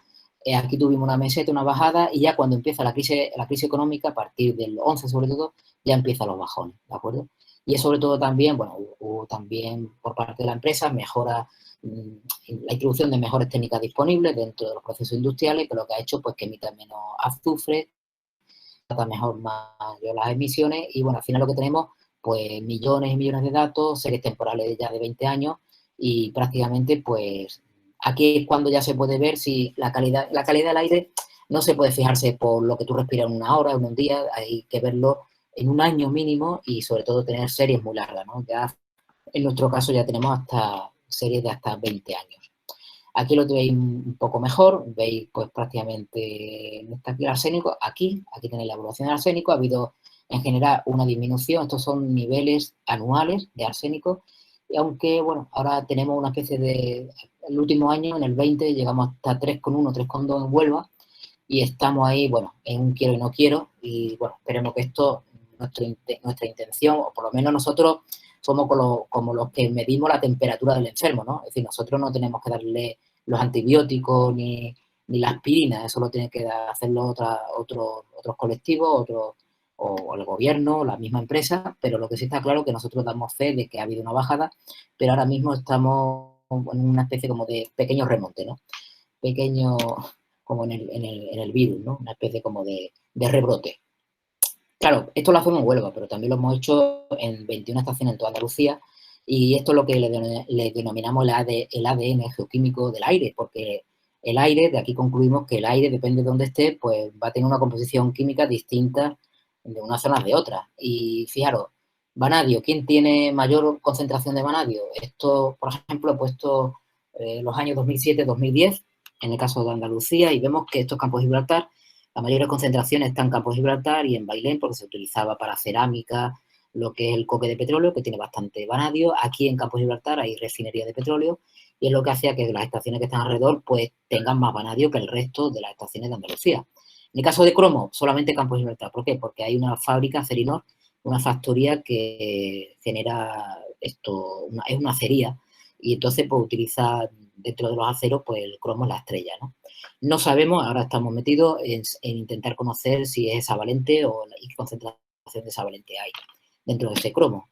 aquí tuvimos una meseta, una bajada, y ya cuando empieza la crisis económica, a partir del 11 sobre todo, ya empiezan los bajones, ¿de acuerdo? Y es sobre todo también, bueno, hubo también por parte de la empresa mejora, la introducción de mejores técnicas disponibles dentro de los procesos industriales, que lo que ha hecho pues que emita menos azufre, trata mejor más las emisiones, y bueno, al final lo que tenemos pues millones y millones de datos, series temporales ya de 20 años, y prácticamente pues aquí es cuando ya se puede ver si la calidad del aire no se puede fijarse por lo que tú respiras en una hora, en un día, hay que verlo en un año mínimo y sobre todo tener series muy largas, ¿no? Ya en nuestro caso ya tenemos hasta series de hasta 20 años. Aquí lo veis un poco mejor, veis pues prácticamente está aquí el arsénico, aquí tenéis la evaluación del arsénico, ha habido en general una disminución, estos son niveles anuales de arsénico, y aunque bueno, ahora tenemos una especie de, el último año, en el 20, llegamos hasta 3,1, 3,2 en Huelva, y estamos ahí, bueno, en un quiero y no quiero, y bueno, esperemos que esto, nuestra intención, o por lo menos nosotros somos como los que medimos la temperatura del enfermo, ¿no? Es decir, nosotros no tenemos que darle los antibióticos ni la aspirina, eso lo tienen que hacerlo otros colectivos, o el gobierno, o la misma empresa, pero lo que sí está claro es que nosotros damos fe de que ha habido una bajada, pero ahora mismo estamos en una especie como de pequeño remonte, ¿no? Pequeño, como en el virus, ¿no? Una especie como de rebrote. Claro, esto lo hacemos en Huelva, pero también lo hemos hecho en 21 estaciones en toda Andalucía, y esto es lo que le denominamos el ADN geoquímico del aire, porque el aire, de aquí concluimos que el aire, depende de dónde esté, pues va a tener una composición química distinta de unas zonas de otras. Y fijaros, vanadio, ¿quién tiene mayor concentración de vanadio? Esto, por ejemplo, he puesto los años 2007-2010, en el caso de Andalucía, y vemos que estos campos de Gibraltar, la mayor concentración está en Campos de Gibraltar y en Bailén, porque se utilizaba para cerámica, lo que es el coque de petróleo, que tiene bastante vanadio. Aquí en Campos de Gibraltar hay refinería de petróleo, y es lo que hacía que las estaciones que están alrededor pues tengan más vanadio que el resto de las estaciones de Andalucía. En el caso de cromo, solamente Campos de Gibraltar. ¿Por qué? Porque hay una fábrica, Cerinor, una factoría que genera esto, es una acería, y entonces pues utiliza dentro de los aceros pues el cromo es la estrella, ¿no? No sabemos, ahora estamos metidos en intentar conocer si es hexavalente y qué concentración de hexavalente hay dentro de ese cromo.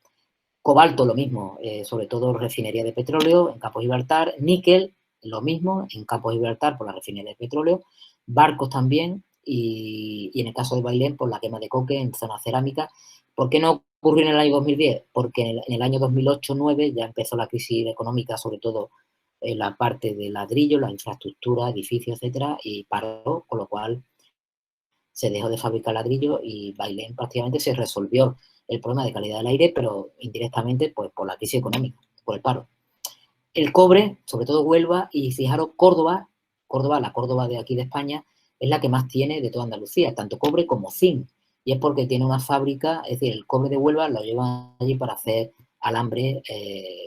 Cobalto, lo mismo, sobre todo refinería de petróleo en Campos de Gibraltar. Níquel, lo mismo, en Campos de Gibraltar por la refinería de petróleo. Barcos también, y en el caso de Bailén, por la quema de coque en zona cerámica. ¿Por qué no ocurrió en el año 2010? Porque en el año 2008-2009 ya empezó la crisis económica, sobre todo en la parte de ladrillo, la infraestructura, edificios, etcétera, y paró, con lo cual se dejó de fabricar ladrillo y Bailén prácticamente se resolvió el problema de calidad del aire, pero indirectamente pues, por la crisis económica, por el paro. El cobre, sobre todo Huelva, y fijaros, Córdoba, la Córdoba de aquí de España, es la que más tiene de toda Andalucía, tanto cobre como zinc. Y es porque tiene una fábrica, es decir, el cobre de Huelva lo llevan allí para hacer alambre,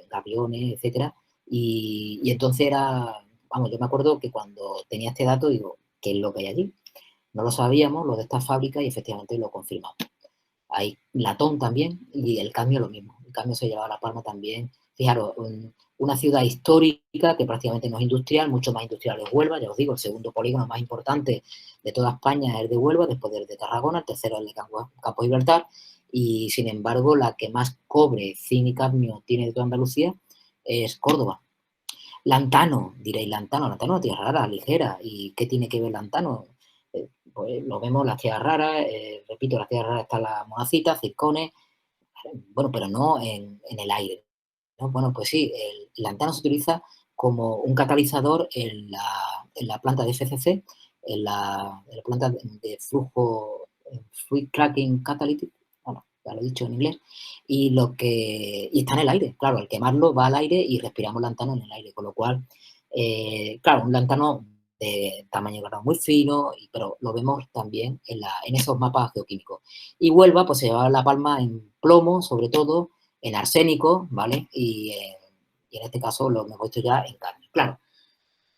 gaviones, etcétera. Y entonces era, vamos, yo me acuerdo que cuando tenía este dato, digo, ¿qué es lo que hay allí? No lo sabíamos, lo de esta fábrica, y efectivamente lo confirmamos. Hay latón también, y el cambio lo mismo. El cambio se llevaba a La Palma también. Fijaros, una ciudad histórica que prácticamente no es industrial, mucho más industrial es Huelva, ya os digo, el segundo polígono más importante de toda España es el de Huelva, después del de Tarragona, el tercero es el de Campo de Gibraltar, y sin embargo la que más cobre, zinc y cadmio tiene de toda Andalucía es Córdoba. Lantano, diréis, Lantano es una tierra rara, ligera, ¿y qué tiene que ver Lantano? Pues lo vemos las tierras raras, repito, las tierras raras están las monacitas, circones, bueno, pero no en el aire, ¿no? Bueno, pues sí, el lantano se utiliza como un catalizador en la planta de FCC, en la planta de flujo, Fluid Cracking Catalytic, bueno, ya lo he dicho en inglés, y está en el aire, claro, al quemarlo va al aire y respiramos lantano en el aire, con lo cual, claro, un lantano de tamaño grado muy fino, pero lo vemos también en esos mapas geoquímicos. Y Huelva, pues se lleva la palma en plomo, sobre todo, en arsénico, ¿vale? Y en este caso lo hemos puesto ya en cadmio. Claro.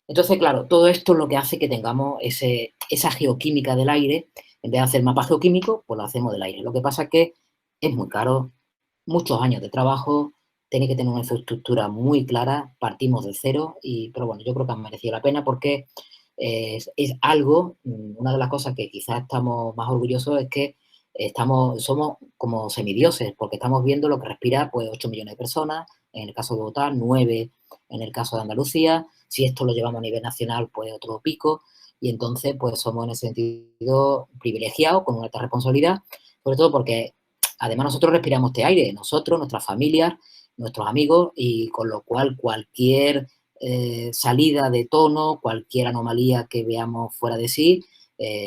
Entonces, claro, todo esto es lo que hace que tengamos esa geoquímica del aire. En vez de hacer mapas geoquímicos, pues lo hacemos del aire. Lo que pasa es que es muy caro, muchos años de trabajo, tiene que tener una infraestructura muy clara, partimos de cero, pero bueno, yo creo que ha merecido la pena porque es algo, una de las cosas que quizás estamos más orgullosos es que somos como semidioses, porque estamos viendo lo que respira pues 8 millones de personas, en el caso de Bogotá, 9 en el caso de Andalucía, si esto lo llevamos a nivel nacional, pues otro pico, y entonces pues somos en ese sentido privilegiados, con una alta responsabilidad, sobre todo porque además nosotros respiramos este aire, nosotros, nuestras familias, nuestros amigos, y con lo cual cualquier salida de tono, cualquier anomalía que veamos fuera de sí,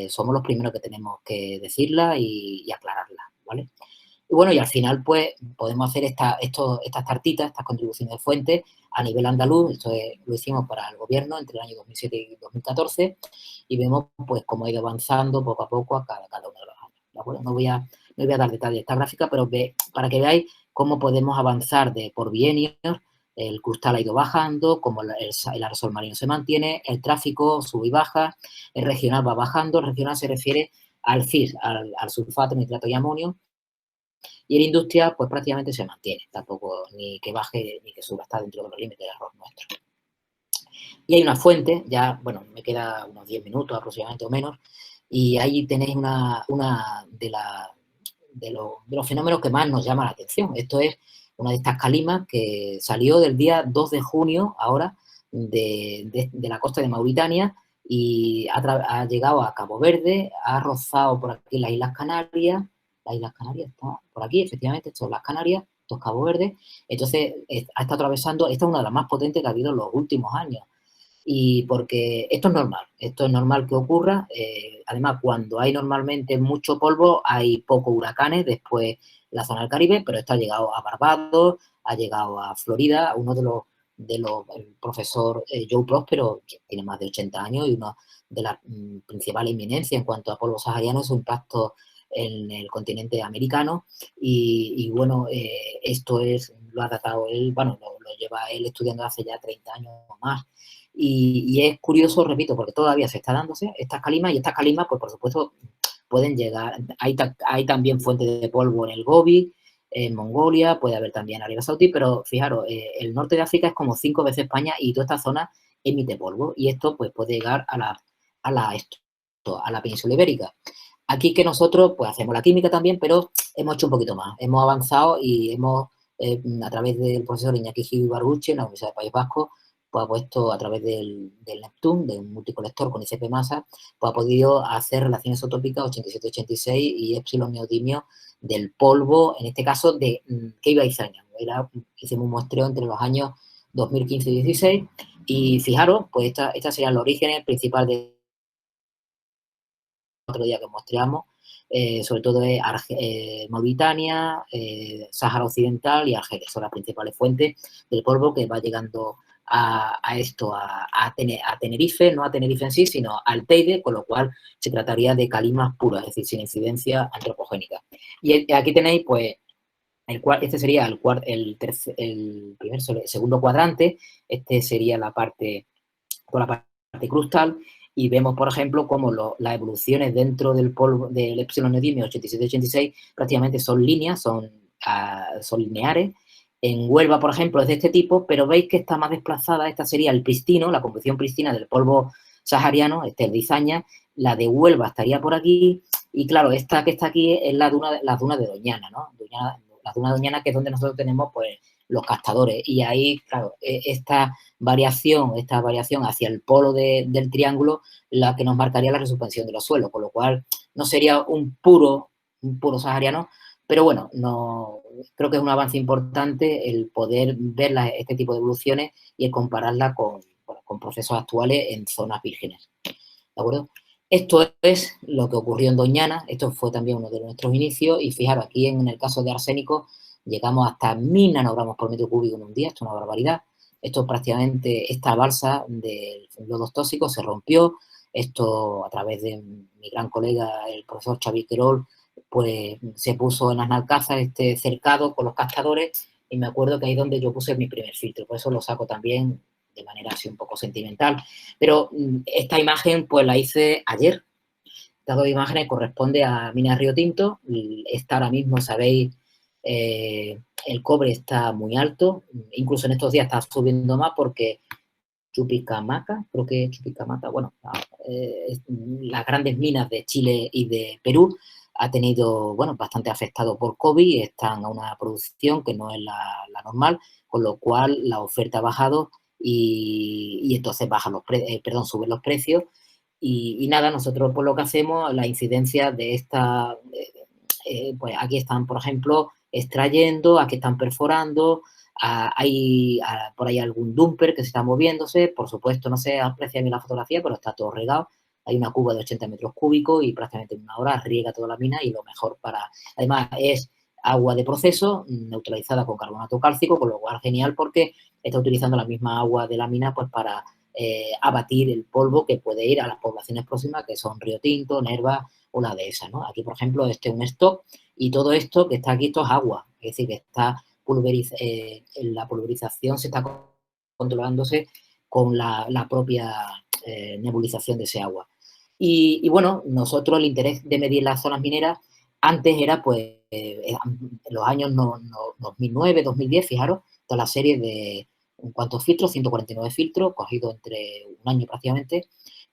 somos los primeros que tenemos que decirla y aclararla, ¿vale? Y bueno, y al final, pues, podemos hacer estas tartitas, estas contribuciones de fuentes a nivel andaluz. Lo hicimos para el gobierno entre el año 2007 y 2014, y vemos, pues, cómo ha ido avanzando poco a poco a cada uno de los años, ¿de acuerdo? No voy a dar detalles de esta gráfica, pero para que veáis cómo podemos avanzar por bienios. El cristal ha ido bajando, como el aerosol marino se mantiene, el tráfico sube y baja, el regional va bajando. El regional se refiere al CIS, al sulfato, nitrato y amonio, Y en industria, pues prácticamente se mantiene, tampoco ni que baje ni que suba, está dentro de los límites de error nuestro. Y hay una fuente, ya, bueno, me queda unos 10 minutos aproximadamente o menos, y ahí tenéis una de los fenómenos que más nos llama la atención. Esto es una de estas calimas que salió del día 2 de junio, ahora, de la costa de Mauritania y ha llegado a Cabo Verde, ha rozado por aquí las Islas Canarias está por aquí, efectivamente, esto son las Canarias, esto es Cabo Verde, entonces ha estado atravesando, esta es una de las más potentes que ha habido en los últimos años, y porque esto es normal que ocurra, además cuando hay normalmente mucho polvo hay pocos huracanes, después la zona del Caribe, pero esto ha llegado a Barbados, ha llegado a Florida, uno el profesor Joe Próspero, que tiene más de 80 años y una de las principales eminencias en cuanto a polvo sahariano, su impacto en el continente americano, y bueno, esto lo ha datado él, bueno, lo lleva él estudiando hace ya 30 años o más. Y es curioso, repito, porque todavía se está dándose estas calimas, y estas calimas, pues por supuesto, pueden llegar. Hay también fuentes de polvo en el Gobi, en Mongolia, puede haber también en Arabia Saudí, pero fijaros, el norte de África es como 5 veces España y toda esta zona emite polvo, y esto pues puede llegar a la península ibérica. Aquí que nosotros pues hacemos la química también, pero hemos hecho un poquito más, hemos avanzado y hemos, a través del profesor Iñaki Gil Barruche, en la Universidad del País Vasco, pues ha puesto a través del Neptune, de un multicolector con ICP masa, pues ha podido hacer relaciones isotópicas 87-86 y epsilon neodimio del polvo, en este caso de Keiba Izaña. Hicimos un muestreo entre los años 2015 y 2016, y fijaros, pues esta sería el origen principal de otro día que muestreamos, sobre todo de Mauritania, Sáhara Occidental y Argelia. Son las principales fuentes del polvo que va llegando a Tenerife, no a Tenerife en sí, sino al Teide, con lo cual se trataría de calimas puras, es decir, sin incidencia antropogénica. Y aquí tenéis, pues, este sería el segundo cuadrante, este sería la parte crustal, y vemos, por ejemplo, cómo las evoluciones dentro del polvo del epsilon neodimio 87-86 prácticamente son líneas, son lineares. En Huelva, por ejemplo, es de este tipo, pero veis que está más desplazada. Esta sería el pristino, la composición pristina del polvo sahariano, este es de Izaña. La de Huelva estaría por aquí, y claro, esta que está aquí es las dunas de Doñana, ¿no? Las dunas de Doñana, que es donde nosotros tenemos, pues, los captadores, y ahí, claro, esta variación hacia el polo del triángulo, la que nos marcaría la resuspensión de los suelos, con lo cual no sería un puro sahariano, pero bueno, no, creo que es un avance importante el poder ver este tipo de evoluciones y el compararla con procesos actuales en zonas vírgenes. ¿De acuerdo? Esto es lo que ocurrió en Doñana, esto fue también uno de nuestros inicios, y fijaros, aquí en el caso de arsénico llegamos hasta 1000 nanogramos por metro cúbico en un día, esto es una barbaridad. Esto prácticamente, esta balsa de lodos tóxicos se rompió, esto a través de mi gran colega, el profesor Xavi Querol, pues se puso en Analcázar este cercado con los captadores, y me acuerdo que ahí es donde yo puse mi primer filtro, por eso lo saco también de manera así un poco sentimental. Pero esta imagen pues la hice ayer. Estas dos imágenes corresponden a Minas Río Tinto. Esta ahora mismo, sabéis, el cobre está muy alto, incluso en estos días está subiendo más porque Chupicamaca, creo que es Chupicamaca, bueno, las grandes minas de Chile y de Perú ha tenido, bueno, bastante afectado por COVID, están a una producción que no es la normal, con lo cual la oferta ha bajado y entonces suben los precios, y nada, nosotros por lo que hacemos, la incidencia de esta, pues aquí están, por ejemplo, extrayendo, aquí están perforando, hay por ahí algún dumper que se está moviéndose, por supuesto no se aprecia bien la fotografía, pero está todo regado, hay una cuba de 80 metros cúbicos y prácticamente en una hora riega toda la mina, y lo mejor además es agua de proceso neutralizada con carbonato cálcico, con lo cual genial porque está utilizando la misma agua de la mina pues para abatir el polvo que puede ir a las poblaciones próximas, que son Río Tinto, Nerva o la dehesa, ¿no? Aquí, por ejemplo, este es un stock, y todo esto que está aquí, esto es agua, es decir, que está la pulverización se está controlándose con la propia nebulización de ese agua. Y bueno, nosotros el interés de medir las zonas mineras Antes era, pues, en los años 2009, 2010, fijaros, toda la serie de, ¿en cuántos filtros? 149 filtros, cogidos entre un año prácticamente,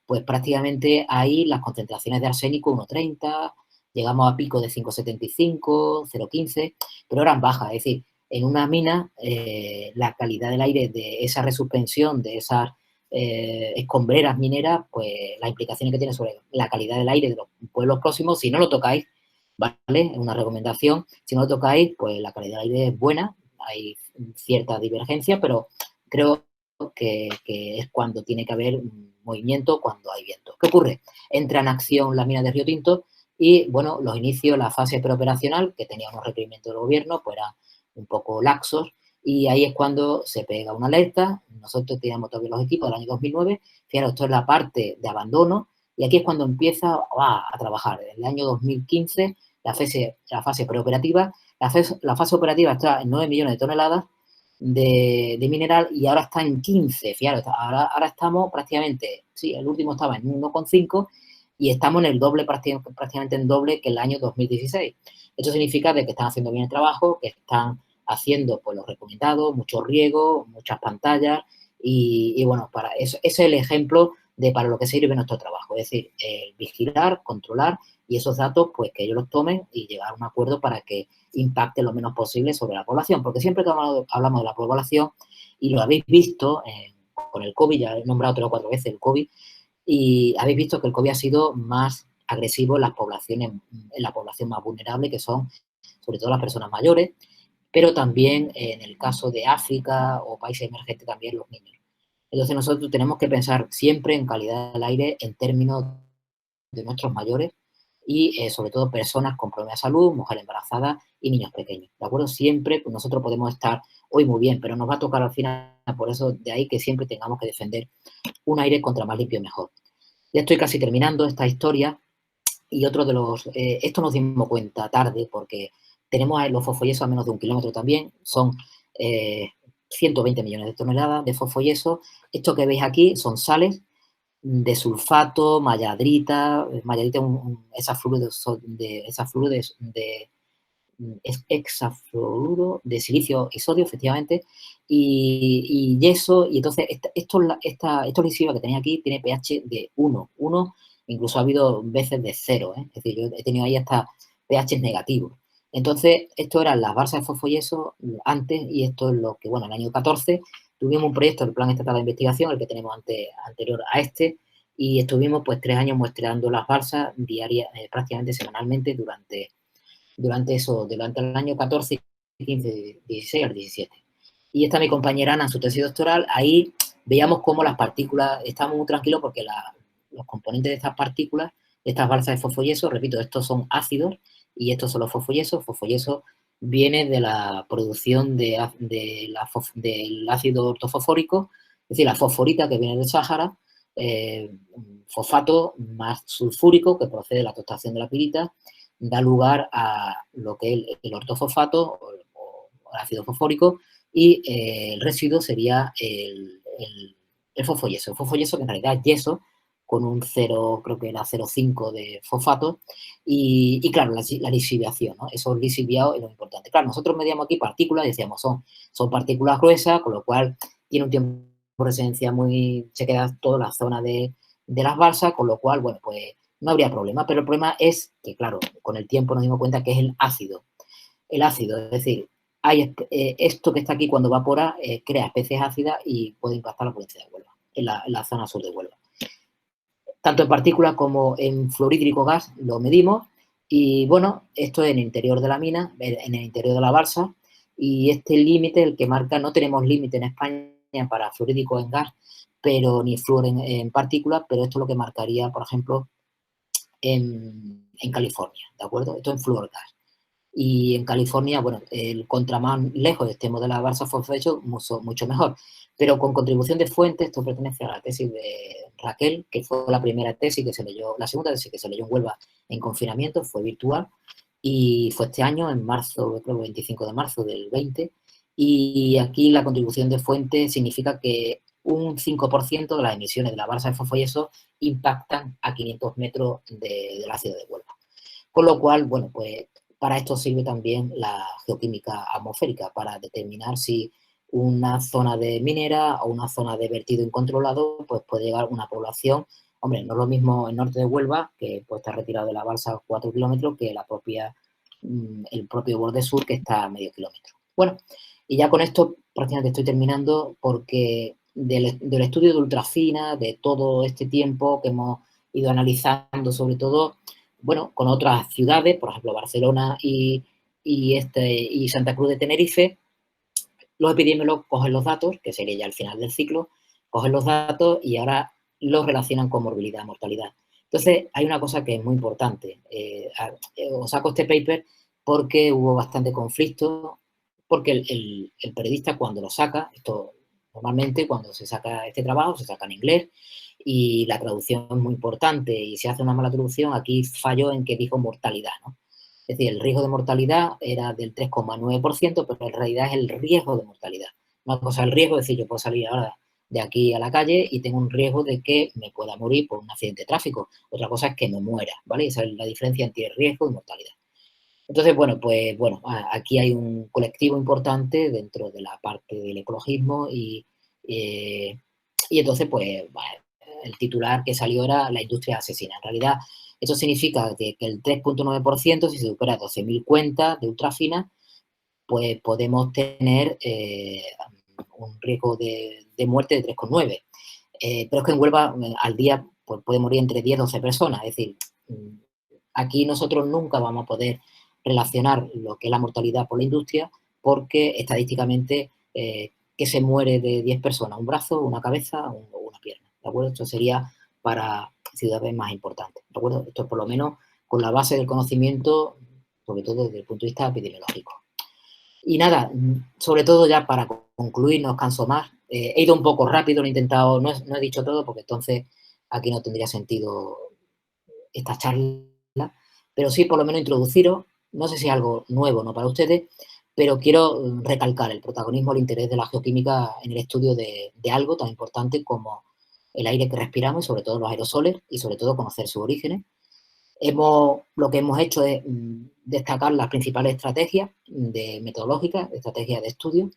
pues prácticamente ahí las concentraciones de arsénico 1,30, llegamos a pico de 5,75, 0,15, pero eran bajas, es decir, en una mina la calidad del aire de esa resuspensión, de esas escombreras mineras, pues las implicaciones que tiene sobre la calidad del aire de los pueblos próximos, si no lo tocáis, ¿vale? Es una recomendación. Si no lo tocáis, pues la calidad del aire es buena, hay cierta divergencia, pero creo que es cuando tiene que haber movimiento, cuando hay viento. ¿Qué ocurre? Entra en acción la mina de Río Tinto y, bueno, los inicios, la fase preoperacional, que tenía unos requerimientos del gobierno, pues eran un poco laxos, y ahí es cuando se pega una alerta. Nosotros teníamos todavía los equipos del año 2009, fijaros, esto es la parte de abandono, y aquí es cuando empieza a trabajar. En el año 2015 la fase preoperativa. La fase operativa está en 9 millones de toneladas de mineral y ahora está en 15. Fijaros, ahora estamos prácticamente, sí, el último estaba en 1,5 y estamos en el doble, prácticamente en doble que el año 2016. Esto significa de que están haciendo bien el trabajo, que están haciendo pues los recomendados, mucho riego, muchas pantallas y bueno, para eso, ese es el ejemplo de para lo que sirve nuestro trabajo, es decir, vigilar, controlar y esos datos, pues que ellos los tomen y llegar a un acuerdo para que impacte lo menos posible sobre la población. Porque siempre que hablamos de la población, y lo habéis visto con el COVID, ya he nombrado 3 o 4 veces el COVID, y habéis visto que el COVID ha sido más agresivo en las poblaciones, en la población más vulnerable, que son sobre todo las personas mayores, pero también en el caso de África o países emergentes también los niños. Entonces nosotros tenemos que pensar siempre en calidad del aire en términos de nuestros mayores y sobre todo personas con problemas de salud, mujeres embarazadas y niños pequeños, ¿de acuerdo? Siempre pues, nosotros podemos estar hoy muy bien, pero nos va a tocar al final, por eso de ahí que siempre tengamos que defender un aire contra más limpio mejor. Ya estoy casi terminando esta historia y otro de los, esto nos dimos cuenta tarde porque tenemos los fosfoyesos a menos de 1 kilómetro también, son 120 millones de toneladas de fosfoyeso. Esto que veis aquí son sales de sulfato, malladrita, malladrita es hexafluoruro es hexafluoruro de silicio y sodio, efectivamente, y yeso, y entonces esto lisiva que tenía aquí tiene pH de 1, incluso ha habido veces de 0, es decir, yo he tenido ahí hasta pH negativos. Entonces, esto eran las balsas de fosfoyeso antes, y esto es lo que, bueno, en el año 14 tuvimos un proyecto, el Plan Estatal de Investigación, el que tenemos anterior a este, y estuvimos pues 3 años muestreando las balsas diarias, prácticamente semanalmente durante el año 14, 15, 16 al 17. Y esta mi compañera Ana en su tesis doctoral, ahí veíamos cómo las partículas, estábamos muy tranquilos porque los componentes de estas partículas, de estas balsas de fosfoyeso, repito, estos son ácidos y estos son los fosfoyesos. Fosfoyeso viene de la producción del ácido ortofosfórico, es decir, la fosforita que viene del Sáhara, fosfato más sulfúrico que procede de la tostación de la pirita, da lugar a lo que es el ortofosfato o el ácido fosfórico y el residuo sería el fosfoyeso. El fosfoyeso que en realidad es yeso con un 0, creo que era 0,5 de fosfato y claro, la lisiviación, ¿no? Esos lisiviados es lo importante. Claro, nosotros medíamos aquí partículas y decíamos son partículas gruesas, con lo cual tiene un tiempo de residencia se queda toda la zona de las balsas, con lo cual, bueno, pues no habría problema, pero el problema es que, claro, con el tiempo nos dimos cuenta que es el ácido. El ácido, es decir, esto que está aquí cuando evapora crea especies ácidas y puede impactar la provincia de Huelva, en la zona sur de Huelva. Tanto en partículas como en fluorhídrico gas lo medimos y, bueno, esto es en el interior de la mina, en el interior de la balsa, y este límite, el que marca, no tenemos límite en España para fluorhídrico en gas, pero ni flúor en partículas, pero esto es lo que marcaría, por ejemplo, en California, ¿de acuerdo? Esto en fluorgas. Y en California, bueno, contra más lejos estemos de la balsa fosfoyeso, mucho mejor. Pero con contribución de fuentes, esto pertenece a la tesis de Raquel, que fue la primera tesis que se leyó, la segunda tesis que se leyó en Huelva en confinamiento, fue virtual, y fue este año, en marzo, creo 25 de marzo del 20, y aquí la contribución de fuentes significa que un 5% de las emisiones de la balsa de fosfoyeso impactan a 500 metros del ácido de Huelva. Con lo cual, bueno, pues para esto sirve también la geoquímica atmosférica, para determinar si una zona de minera o una zona de vertido incontrolado, pues puede llegar una población. Hombre, no es lo mismo el norte de Huelva, que pues está retirado de la balsa 4 kilómetros, que el propio borde sur, que está a medio kilómetro. Bueno, y ya con esto prácticamente estoy terminando, porque del estudio de ultrafina, de todo este tiempo que hemos ido analizando, sobre todo, bueno, con otras ciudades, por ejemplo, Barcelona y Santa Cruz de Tenerife, los epidemiólogos cogen los datos, que sería ya el final del ciclo, cogen los datos y ahora los relacionan con morbilidad, mortalidad. Entonces, hay una cosa que es muy importante. Os saco este paper porque hubo bastante conflicto, porque el periodista cuando lo saca, esto normalmente cuando se saca este trabajo se saca en inglés y la traducción es muy importante y si hace una mala traducción, aquí falló en que dijo mortalidad, ¿no? Es decir, el riesgo de mortalidad era del 3,9%, pero en realidad es el riesgo de mortalidad. Una cosa es el riesgo, es decir, yo puedo salir ahora de aquí a la calle y tengo un riesgo de que me pueda morir por un accidente de tráfico. Otra cosa es que me muera, ¿vale? Esa es la diferencia entre riesgo y mortalidad. Entonces, bueno, pues bueno, aquí hay un colectivo importante dentro de la parte del ecologismo eh, y entonces, pues, bueno, el titular que salió era la industria asesina. En realidad, eso significa que el 3,9%, si se supera 12.000 cuentas de ultrafina, pues podemos tener un riesgo de muerte de 3,9. Pero es que en Huelva al día pues, puede morir entre 10 y 12 personas. Es decir, aquí nosotros nunca vamos a poder relacionar lo que es la mortalidad por la industria porque estadísticamente que se muere de 10 personas, un brazo, una cabeza o una pierna. ¿De acuerdo? Esto sería para ciudades más importantes. ¿De acuerdo? Esto es por lo menos con la base del conocimiento, sobre todo desde el punto de vista epidemiológico. Y nada, sobre todo ya para concluir, no os canso más. He ido un poco rápido, lo he intentado, no he dicho todo porque entonces aquí no tendría sentido esta charla, pero sí por lo menos introduciros, no sé si es algo nuevo no para ustedes, pero quiero recalcar el protagonismo, el interés de la geoquímica en el estudio de algo tan importante como el aire que respiramos y sobre todo los aerosoles y sobre todo conocer sus orígenes. Lo que hemos hecho es destacar las principales estrategias metodológicas, estrategias de estudio,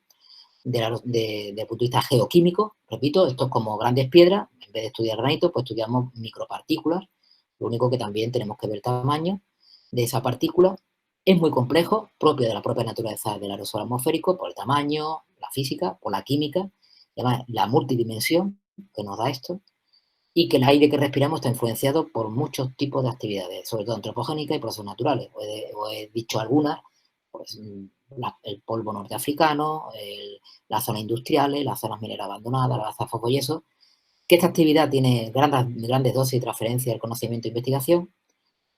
desde el punto de vista geoquímico. Repito, esto es como grandes piedras, en vez de estudiar granito, pues estudiamos micropartículas, lo único que también tenemos que ver el tamaño de esa partícula. Es muy complejo, propio de la propia naturaleza del aerosol atmosférico, por el tamaño, la física, por la química, y además la multidimensión que nos da esto, y que el aire que respiramos está influenciado por muchos tipos de actividades, sobre todo antropogénicas y procesos naturales. Os he dicho algunas, pues, el polvo norteafricano, las zonas industriales, las zonas mineras abandonadas, las bazas fosfoyesos, que esta actividad tiene grandes dosis de transferencia del conocimiento e investigación.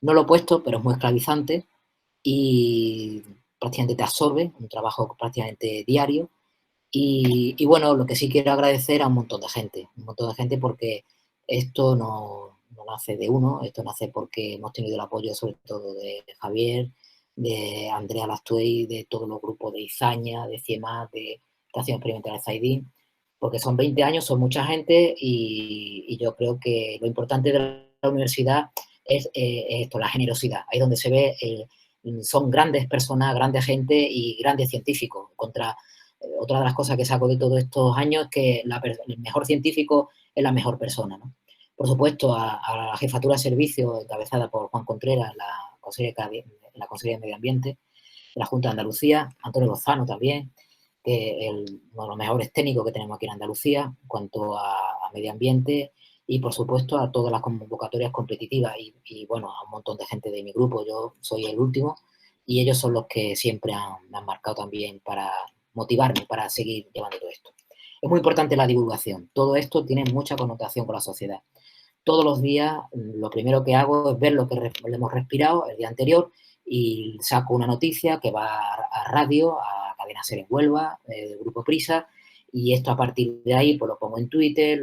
No lo he puesto, pero es muy esclavizante y prácticamente te absorbe, un trabajo prácticamente diario. Y bueno, lo que sí quiero agradecer a un montón de gente porque esto no nace de uno, esto nace porque hemos tenido el apoyo sobre todo de Javier, de Andrea Lastuey, de todos los grupos de Izaña, de CIEMAT, de Estación Experimental de Zaidín, porque son 20 años, son mucha gente y yo creo que lo importante de la universidad es esto, la generosidad. Ahí es donde se ve, son grandes personas, grandes gente y grandes científicos contra otra de las cosas que saco de todos estos años es que el mejor científico es la mejor persona, ¿no? Por supuesto, a la jefatura de servicio encabezada por Juan Contreras, la Consejería de Medio Ambiente, de la Junta de Andalucía, Antonio Lozano también, que es uno de los mejores técnicos que tenemos aquí en Andalucía en cuanto a medio ambiente y, por supuesto, a todas las convocatorias competitivas y, bueno, a un montón de gente de mi grupo. Yo soy el último y ellos son los que siempre me han marcado también para motivarme para seguir llevando todo esto. Es muy importante la divulgación. Todo esto tiene mucha connotación con la sociedad. Todos los días lo primero que hago es ver lo que hemos respirado el día anterior y saco una noticia que va a radio, a Cadena Ser en Huelva, del Grupo Prisa, y esto a partir de ahí pues lo pongo en Twitter,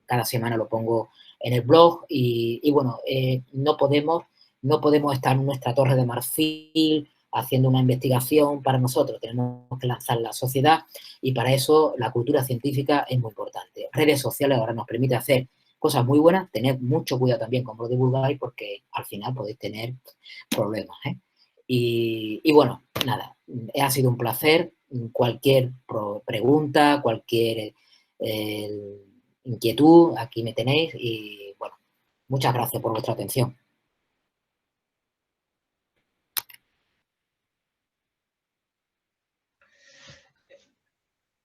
cada semana lo pongo en el blog y bueno, no podemos estar en nuestra torre de marfil haciendo una investigación para nosotros, tenemos que lanzar la sociedad y para eso la cultura científica es muy importante. Redes sociales ahora nos permite hacer cosas muy buenas, tened mucho cuidado también como lo divulgáis, porque al final podéis tener problemas, ¿eh? Y bueno, nada, ha sido un placer. Cualquier pregunta, cualquier inquietud, aquí me tenéis y bueno, muchas gracias por vuestra atención.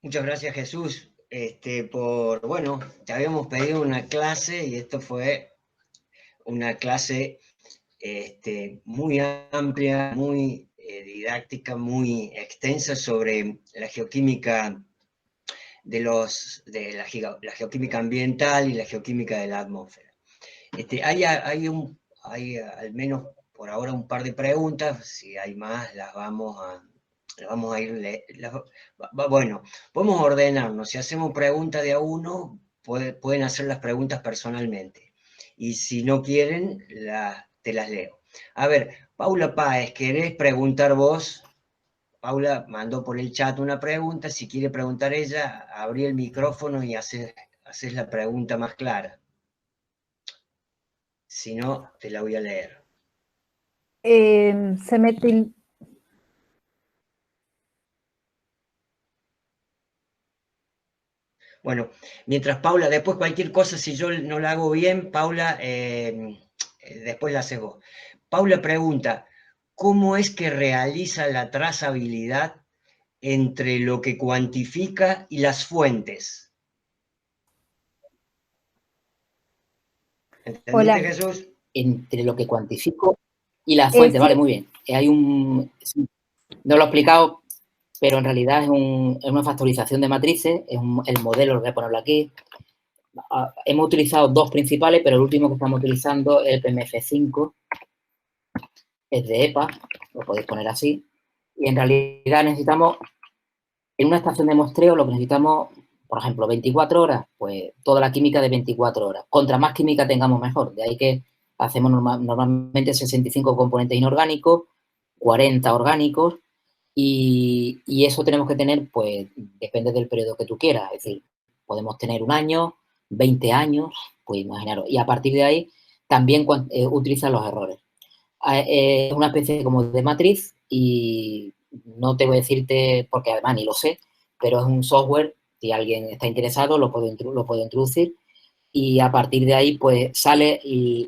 Muchas gracias, Jesús, bueno, te habíamos pedido una clase y esto fue una clase muy amplia, muy didáctica, muy extensa sobre la geoquímica la geoquímica ambiental y la geoquímica de la atmósfera. Hay al menos por ahora un par de preguntas, si hay más las vamos a ir, bueno, podemos ordenarnos, si hacemos preguntas de a uno, pueden hacer las preguntas personalmente, y si no quieren, te las leo. A ver, Paula Páez, ¿querés preguntar vos? Paula mandó por el chat una pregunta, si quiere preguntar ella, abrí el micrófono y haces la pregunta más clara. Si no, te la voy a leer. Se mete. Bueno, mientras Paula, después cualquier cosa, si yo no la hago bien, Paula, después la haces vos. Paula pregunta, ¿cómo es que realiza la trazabilidad entre lo que cuantifica y las fuentes? ¿Entendiste, Hola. Jesús? Entre lo que cuantifico y la fuente, vale, muy bien. No lo he explicado, pero en realidad es una factorización de matrices, el modelo, lo voy a ponerlo aquí. Hemos utilizado dos principales, pero el último que estamos utilizando es el PMF5, es de EPA, lo podéis poner así, y en realidad necesitamos, en una estación de muestreo lo que necesitamos, por ejemplo, 24 horas, pues toda la química de 24 horas. Contra más química tengamos mejor, de ahí que hacemos normalmente 65 componentes inorgánicos, 40 orgánicos, y eso tenemos que tener, pues, depende del periodo que tú quieras. Es decir, podemos tener 1 año, 20 años, pues imaginaros. Y a partir de ahí también utilizan los errores. Es una especie como de matriz y no te voy a decirte, porque además ni lo sé, pero es un software, si alguien está interesado lo puede introducir y a partir de ahí pues sale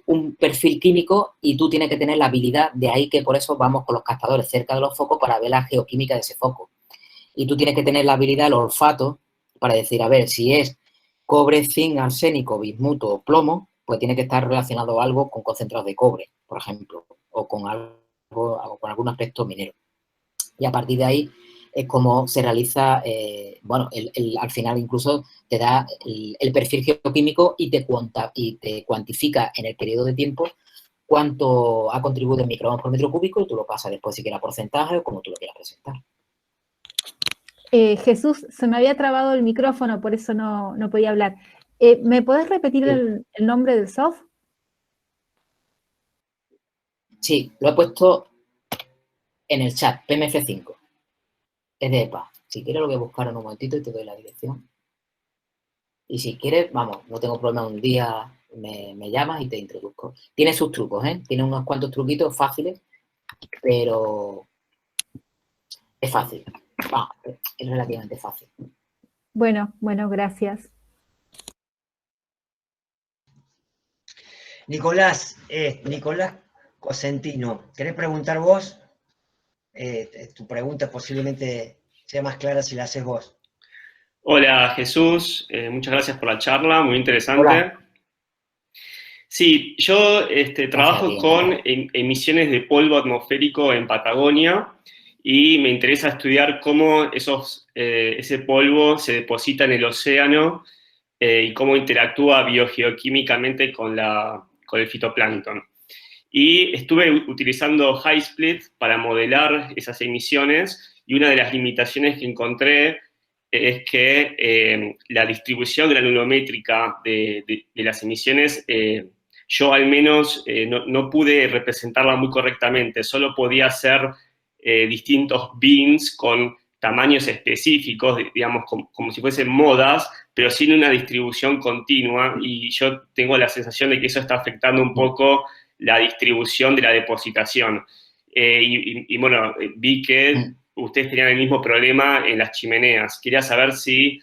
un perfil químico y tú tienes que tener la habilidad, de ahí que por eso vamos con los captadores cerca de los focos para ver la geoquímica de ese foco. Y tú tienes que tener la habilidad, el olfato, para decir, a ver, si es cobre, zinc, arsénico, bismuto o plomo, pues tiene que estar relacionado algo con concentrados de cobre, por ejemplo, o con algún aspecto minero. Y a partir de ahí es como se realiza, al final incluso te da el perfil geoquímico y te cuantifica en el periodo de tiempo cuánto ha contribuido en microgramos por metro cúbico y tú lo pasas después si quieres a porcentaje o como tú lo quieras presentar. Jesús, se me había trabado el micrófono, por eso no podía hablar. ¿Me podés repetir el nombre del software? Sí, lo he puesto en el chat, PMF5. Es de EPA. Si quieres lo voy a buscar en un momentito y te doy la dirección. Y si quieres, vamos, no tengo problema, un día me llamas y te introduzco. Tiene sus trucos, ¿eh? Tiene unos cuantos truquitos fáciles, pero es fácil. Es relativamente fácil. Bueno, gracias. Nicolás Cosentino, ¿querés preguntar vos? Tu pregunta posiblemente sea más clara si la haces vos. Hola Jesús, muchas gracias por la charla, muy interesante. Hola. Sí, yo trabajo con emisiones de polvo atmosférico en Patagonia y me interesa estudiar cómo ese polvo se deposita en el océano y cómo interactúa biogeoquímicamente con el fitoplancton. Y estuve utilizando HighSplit para modelar esas emisiones y una de las limitaciones que encontré es que la distribución granulométrica de las emisiones, yo al menos no pude representarla muy correctamente, solo podía hacer distintos bins con tamaños específicos, digamos, como si fuesen modas, pero sin una distribución continua, y yo tengo la sensación de que eso está afectando un poco la distribución de la depositación. Y bueno, vi que ustedes tenían el mismo problema en las chimeneas. Quería saber si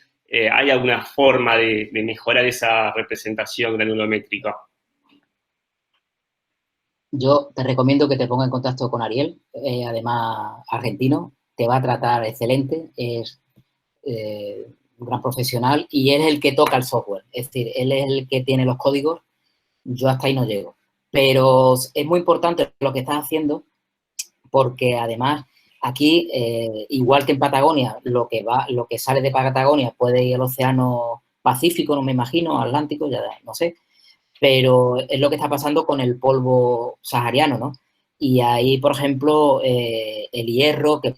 hay alguna forma de mejorar esa representación granulométrica. Yo te recomiendo que te pongas en contacto con Ariel, además argentino, te va a tratar excelente, es un gran profesional y él es el que toca el software, es decir, él es el que tiene los códigos, yo hasta ahí no llego. Pero es muy importante lo que estás haciendo porque además aquí, igual que en Patagonia, lo que sale de Patagonia puede ir al océano Pacífico, no me imagino, Atlántico, ya no sé, pero es lo que está pasando con el polvo sahariano, ¿no? Y ahí, por ejemplo, el hierro que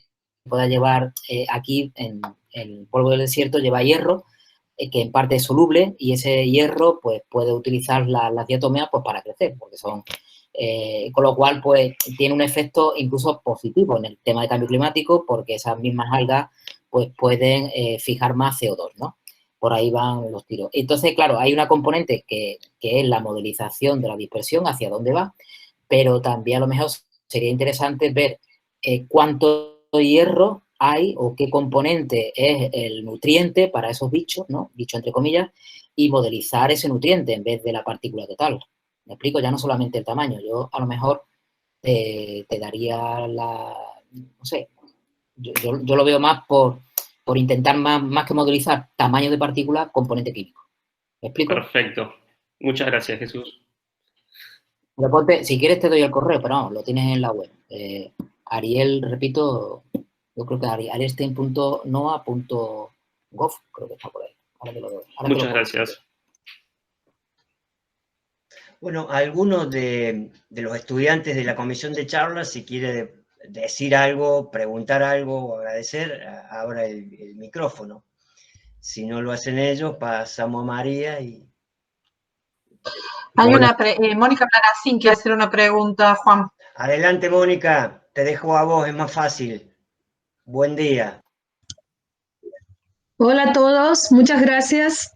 pueda llevar aquí en el polvo del desierto lleva hierro, que en parte es soluble, y ese hierro pues puede utilizar las diatomeas pues, para crecer, porque son... con lo cual, pues, tiene un efecto incluso positivo en el tema de cambio climático, porque esas mismas algas pues pueden fijar más CO2, ¿no? Por ahí van los tiros. Entonces, claro, hay una componente que es la modelización de la dispersión, hacia dónde va, pero también a lo mejor sería interesante ver cuánto hierro hay o qué componente es el nutriente para esos bichos, ¿no? Bicho entre comillas, y modelizar ese nutriente en vez de la partícula total. Me explico, ya no solamente el tamaño. Yo a lo mejor te daría no sé, yo lo veo más por intentar más que modelizar tamaño de partícula, componente químico. ¿Me explico? Perfecto. Muchas gracias, Jesús. Pero ponte, si quieres te doy el correo, pero no, lo tienes en la web. Ariel, repito, yo creo que arielstein.noa.gov, creo que está por ahí. Ahora te lo doy. Muchas gracias. Bueno, algunos de los estudiantes de la comisión de charlas, si quiere decir algo, preguntar algo o agradecer, abra el micrófono. Si no lo hacen ellos, pasamos a María y... Hay una Mónica Planacín quiere hacer una pregunta, Juan. Adelante, Mónica, te dejo a vos, es más fácil. Buen día. Hola a todos, muchas gracias.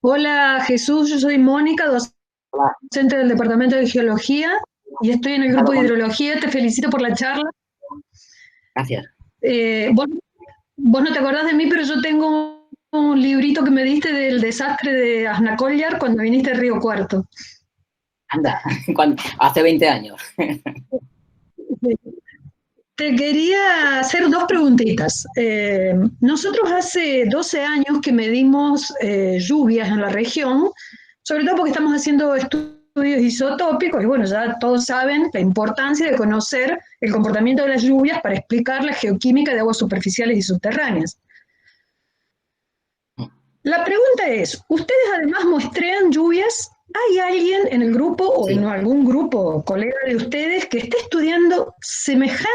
Hola Jesús, yo soy Mónica, docente del Departamento de Geología y estoy en el grupo de Hidrología. Te felicito por la charla. Gracias. Vos no te acordás de mí, pero yo tengo un librito que me diste del desastre de Asnacollar cuando viniste a Río Cuarto. Anda, hace 20 años. Te quería hacer dos preguntitas. Nosotros hace 12 años que medimos lluvias en la región, sobre todo porque estamos haciendo estudios isotópicos y bueno, ya todos saben la importancia de conocer el comportamiento de las lluvias para explicar la geoquímica de aguas superficiales y subterráneas. La pregunta es, ¿ustedes además muestrean lluvias? ¿Hay alguien en el grupo o en algún grupo, colega de ustedes, que esté estudiando semejante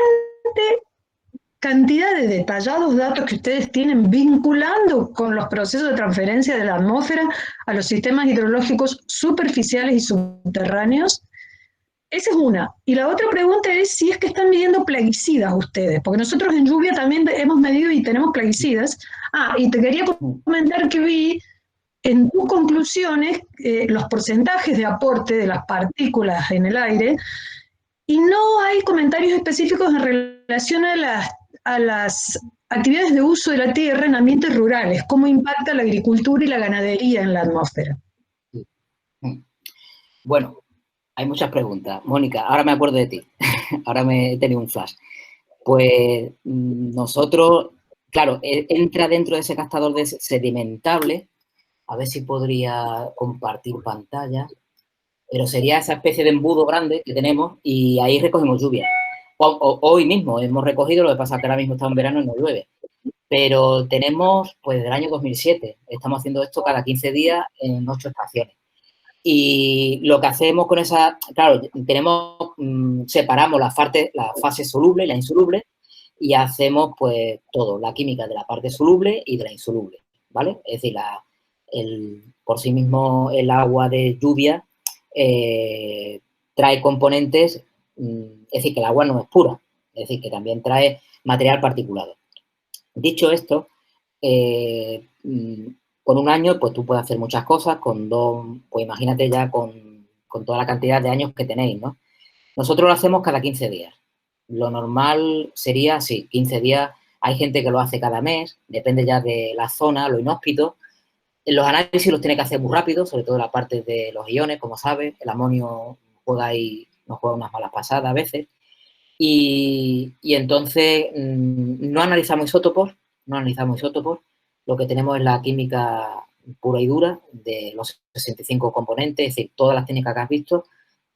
cantidad de detallados datos que ustedes tienen vinculando con los procesos de transferencia de la atmósfera a los sistemas hidrológicos superficiales y subterráneos? Esa es una. Y la otra pregunta es si es que están midiendo plaguicidas ustedes, porque nosotros en lluvia también hemos medido y tenemos plaguicidas. Y te quería comentar que vi en tus conclusiones los porcentajes de aporte de las partículas en el aire y no hay comentarios específicos en relación a las actividades de uso de la tierra en ambientes rurales, cómo impacta la agricultura y la ganadería en la atmósfera. Bueno, hay muchas preguntas. Mónica, ahora me acuerdo de ti. Ahora me he tenido un flash. Pues nosotros, claro, entra dentro de ese captador de sedimentable. A ver si podría compartir pantalla. Pero sería esa especie de embudo grande que tenemos y ahí recogemos lluvia. Hoy mismo hemos recogido, lo que pasa es que ahora mismo está en verano y no llueve. Pero tenemos, pues, desde el año 2007. Estamos haciendo esto cada 15 días en 8 estaciones. Y lo que hacemos con esa, claro, separamos la fase soluble y la insoluble y hacemos, pues, todo, la química de la parte soluble y de la insoluble, ¿vale? Es decir, por sí mismo el agua de lluvia trae componentes, es decir, que el agua no es pura, es decir, que también trae material particulado. Dicho esto, con un año, pues tú puedes hacer muchas cosas, con 2, pues imagínate ya con toda la cantidad de años que tenéis, ¿no? Nosotros lo hacemos cada 15 días. Lo normal sería, sí, 15 días. Hay gente que lo hace cada mes, depende ya de la zona, lo inhóspito. Los análisis los tiene que hacer muy rápido, sobre todo la parte de los iones, como sabes. El amonio juega ahí, nos juega unas malas pasadas a veces. Y entonces no analizamos isótopos, lo que tenemos es la química pura y dura de los 65 componentes, es decir, todas las técnicas que has visto,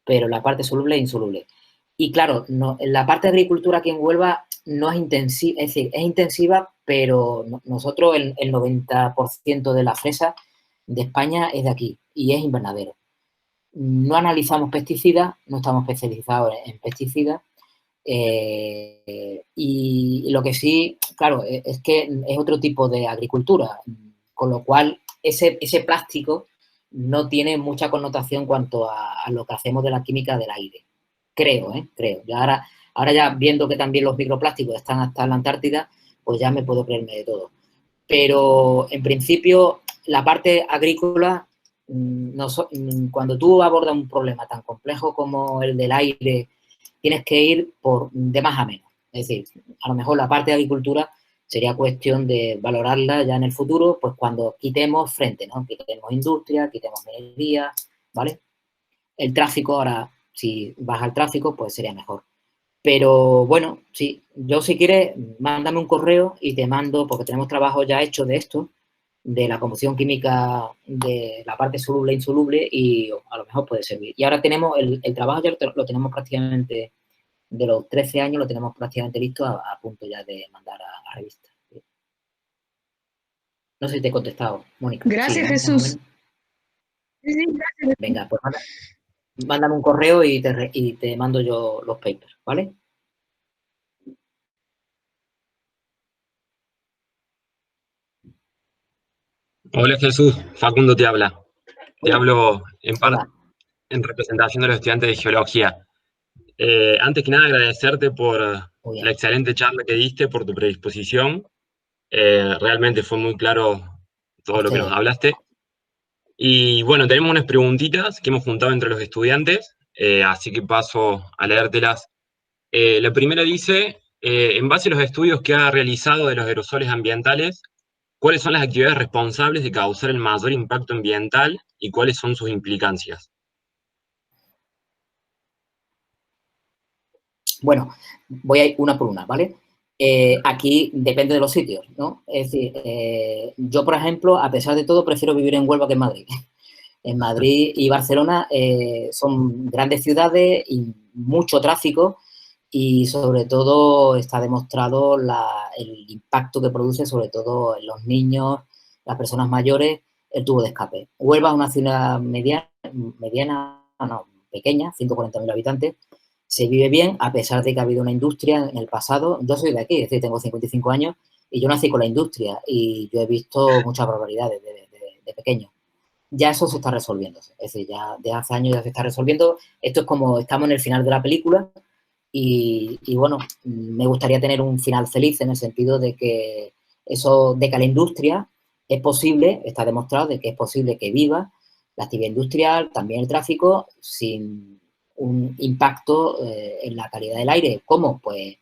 pero la parte soluble e insoluble. Y claro, la parte de agricultura aquí en Huelva no es intensiva, es decir, es intensiva, pero nosotros el 90% de la fresa de España es de aquí y es invernadero. No analizamos pesticidas, no estamos especializados en pesticidas. Y lo que sí, claro, es que es otro tipo de agricultura, con lo cual ese plástico no tiene mucha connotación en cuanto a lo que hacemos de la química del aire. Creo. Y ahora ya viendo que también los microplásticos están hasta la Antártida, pues ya me puedo creerme de todo. Pero en principio, la parte agrícola, cuando tú abordas un problema tan complejo como el del aire, tienes que ir de más a menos. Es decir, a lo mejor la parte de agricultura sería cuestión de valorarla ya en el futuro, pues cuando quitemos frente, ¿no? Quitemos industria, quitemos minería, ¿vale? El tráfico, ahora, si vas al tráfico, pues sería mejor. Pero bueno, sí, yo si quieres, mándame un correo y te mando, porque tenemos trabajo ya hecho de esto, de la combustión química de la parte soluble e insoluble, y a lo mejor puede servir. Y ahora tenemos, el trabajo ya lo tenemos prácticamente, de los 13 años lo tenemos prácticamente listo a punto ya de mandar a revista. No sé si te he contestado, Mónica. Gracias, ¿Sí, Jesús. Sí, gracias. Venga, pues mándame un correo y te mando yo los papers, ¿vale? Hola Jesús, Facundo te habla. Te hablo Hola. en representación de los estudiantes de geología. Antes que nada agradecerte por la excelente charla que diste, por tu predisposición. Realmente fue muy claro todo lo que nos hablaste. Y bueno, tenemos unas preguntitas que hemos juntado entre los estudiantes, así que paso a leértelas. La primera dice, en base a los estudios que ha realizado de los aerosoles ambientales, ¿cuáles son las actividades responsables de causar el mayor impacto ambiental y cuáles son sus implicancias? Bueno, voy a ir una por una, ¿vale? Aquí depende de los sitios, ¿no? Es decir, yo, por ejemplo, a pesar de todo, prefiero vivir en Huelva que en Madrid. En Madrid y Barcelona son grandes ciudades y mucho tráfico, y sobre todo está demostrado el impacto que produce sobre todo en los niños, las personas mayores, el tubo de escape. Huelva es una ciudad pequeña, 140.000 habitantes. Se vive bien a pesar de que ha habido una industria en el pasado. Yo soy de aquí, es decir, tengo 55 años y yo nací con la industria y yo he visto muchas barbaridades de pequeño. Ya eso se está resolviendo. Es decir, ya de hace años ya se está resolviendo. Esto es como estamos en el final de la película y bueno, me gustaría tener un final feliz en el sentido de que la industria es posible, está demostrado de que es posible que viva la actividad industrial, también el tráfico, sin un impacto en la calidad del aire. ¿Cómo? Pues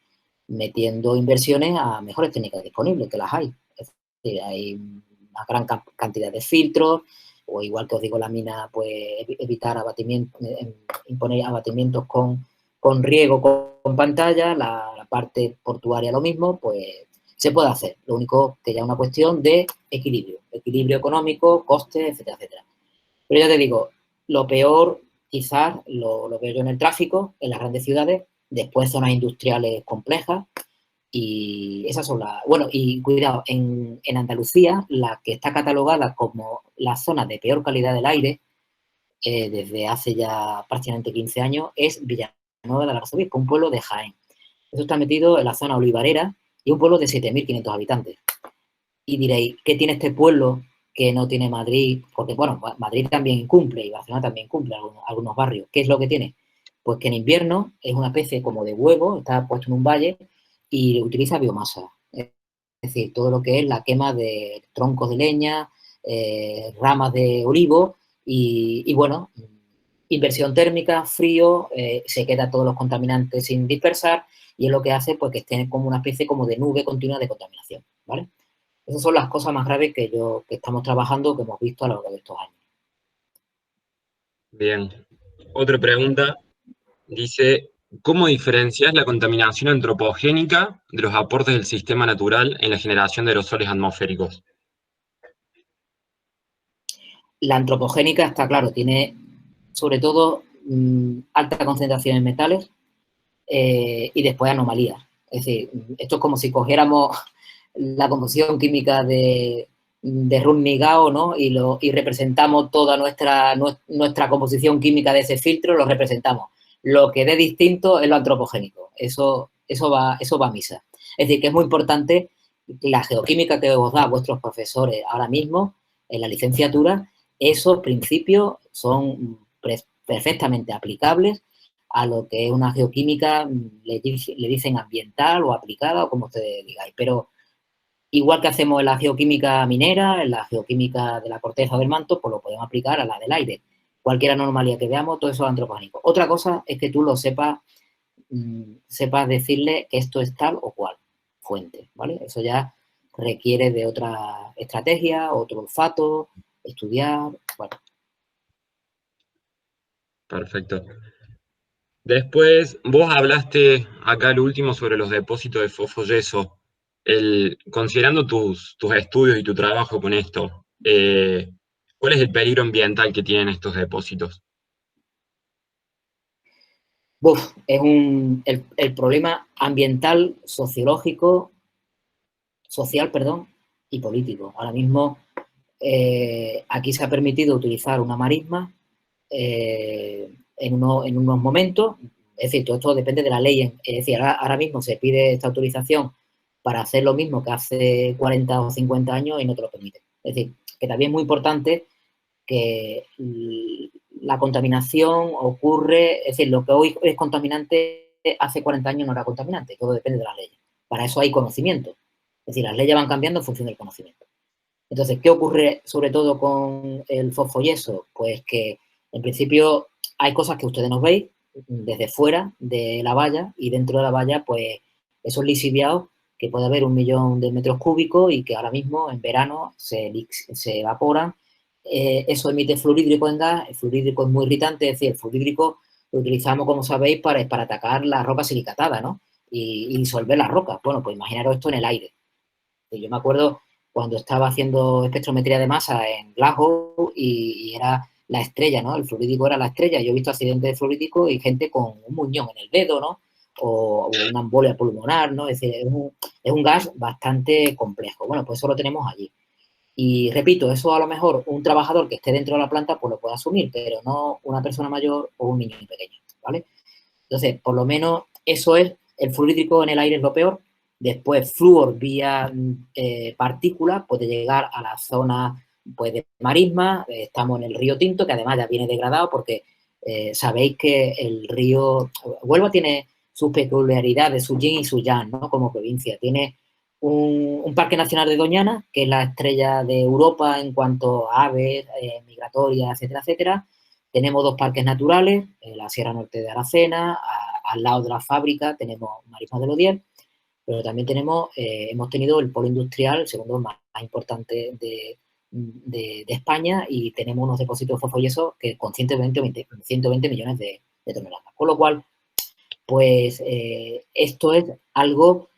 metiendo inversiones a mejores técnicas disponibles, que las hay. Es decir, hay una gran cantidad de filtros, o igual que os digo, la mina, pues evitar imponer abatimientos con riego, con pantalla, la parte portuaria lo mismo, pues se puede hacer. Lo único que ya es una cuestión de equilibrio económico, costes, etcétera, etcétera. Pero ya te digo, lo peor quizás lo veo yo en el tráfico, en las grandes ciudades, después zonas industriales complejas, y esas son las... Bueno, y cuidado, en Andalucía, la que está catalogada como la zona de peor calidad del aire, desde hace ya prácticamente 15 años, es Villanueva del Arzobispo, un pueblo de Jaén. Eso está metido en la zona olivarera y un pueblo de 7.500 habitantes. Y diréis, ¿qué tiene este pueblo que no tiene Madrid? Porque, bueno, Madrid también cumple y Barcelona también cumple algunos barrios. ¿Qué es lo que tiene? Pues que en invierno es una especie como de huevo, está puesto en un valle y utiliza biomasa. Es decir, todo lo que es la quema de troncos de leña, ramas de olivo y bueno, inversión térmica, frío, se queda todos los contaminantes sin dispersar y es lo que hace pues que esté como una especie como de nube continua de contaminación, ¿vale? Esas son las cosas más graves que estamos trabajando, que hemos visto a lo largo de estos años. Bien. Otra pregunta dice, ¿cómo diferencias la contaminación antropogénica de los aportes del sistema natural en la generación de aerosoles atmosféricos? La antropogénica, está claro, tiene sobre todo alta concentración en metales y después anomalías. Es decir, esto es como si cogiéramos la composición química de Rudnigao, ¿no? Y representamos toda nuestra composición química de ese filtro, lo representamos. Lo que dé distinto es lo antropogénico. Eso va a misa. Es decir, que es muy importante la geoquímica que os da vuestros profesores ahora mismo en la licenciatura. Esos principios son perfectamente aplicables a lo que es una geoquímica, le dicen ambiental o aplicada o como ustedes digáis, pero igual que hacemos en la geoquímica minera, en la geoquímica de la corteza del manto, pues lo podemos aplicar a la del aire. Cualquier anomalía que veamos, todo eso es antropogénico. Otra cosa es que tú lo sepas decirle que esto es tal o cual fuente, ¿vale? Eso ya requiere de otra estrategia, otro olfato, estudiar, bueno. Perfecto. Después, vos hablaste acá al último sobre los depósitos de fosfoyeso. Considerando tus estudios y tu trabajo con esto, ¿cuál es el peligro ambiental que tienen estos depósitos? Es el problema ambiental, social, y político. Ahora mismo aquí se ha permitido utilizar una marisma en unos momentos, es decir, todo esto depende de la ley, es decir, ahora mismo se pide esta autorización para hacer lo mismo que hace 40 o 50 años y no te lo permite. Es decir, que también es muy importante que la contaminación ocurre, es decir, lo que hoy es contaminante hace 40 años no era contaminante, todo depende de las leyes. Para eso hay conocimiento, es decir, las leyes van cambiando en función del conocimiento. Entonces, ¿qué ocurre sobre todo con el fosfoyeso? Pues que en principio hay cosas que ustedes no veis desde fuera de la valla y dentro de la valla, pues esos lixiviados que puede haber 1 millón de metros cúbicos y que ahora mismo en verano se evaporan. Eso emite fluorhídrico en gas. El fluorhídrico es muy irritante, es decir, el fluorhídrico lo utilizamos, como sabéis, para atacar la roca silicatada, ¿no? Y disolver las rocas. Bueno, pues imaginaros esto en el aire. Yo me acuerdo cuando estaba haciendo espectrometría de masa en Glasgow y era la estrella, ¿no? El fluorhídrico era la estrella. Yo he visto accidentes de fluorhídrico y gente con un muñón en el dedo, ¿no? O una embolia pulmonar, ¿no? Es decir, es un gas bastante complejo. Bueno, pues eso lo tenemos allí. Y repito, eso a lo mejor un trabajador que esté dentro de la planta pues lo puede asumir, pero no una persona mayor o un niño pequeño, ¿vale? Entonces, por lo menos eso es, el fluorhídrico en el aire es lo peor. Después, flúor vía partículas puede llegar a la zona pues, de marisma. Estamos en el río Tinto, que además ya viene degradado porque sabéis que el río Huelva tiene sus peculiaridades, su yin y su yang, ¿no? Como provincia. Tiene un parque nacional de Doñana, que es la estrella de Europa en cuanto a aves migratorias, etcétera, etcétera. Tenemos 2 parques naturales, la Sierra Norte de Aracena, al lado de la fábrica tenemos Marismas del Odier, pero también hemos tenido el polo industrial, el segundo más importante de España, y tenemos unos depósitos de fosfoyeso que con 120 millones de toneladas. Con lo cual, pues esto es algo,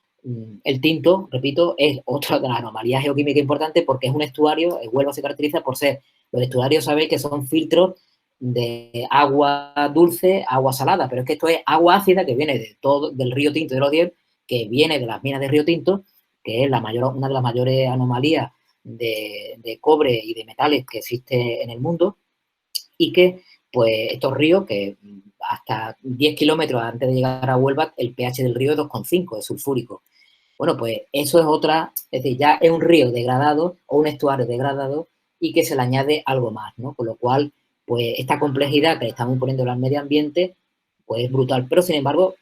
el Tinto, repito, es otra de las anomalías geoquímicas importantes porque es un estuario, Huelva se caracteriza por ser, los estuarios sabéis que son filtros de agua dulce, agua salada, pero es que esto es agua ácida que viene del río Tinto de Odier, que viene de las minas de río Tinto, que es una de las mayores anomalías de cobre y de metales que existe en el mundo, y que pues estos ríos, que hasta 10 kilómetros antes de llegar a Huelva, el pH del río es 2,5, es sulfúrico. Bueno, pues eso es otra, es decir, ya es un río degradado o un estuario degradado y que se le añade algo más, ¿no? Con lo cual, pues esta complejidad que le estamos poniendo al medio ambiente, pues es brutal. Pero, sin embargo,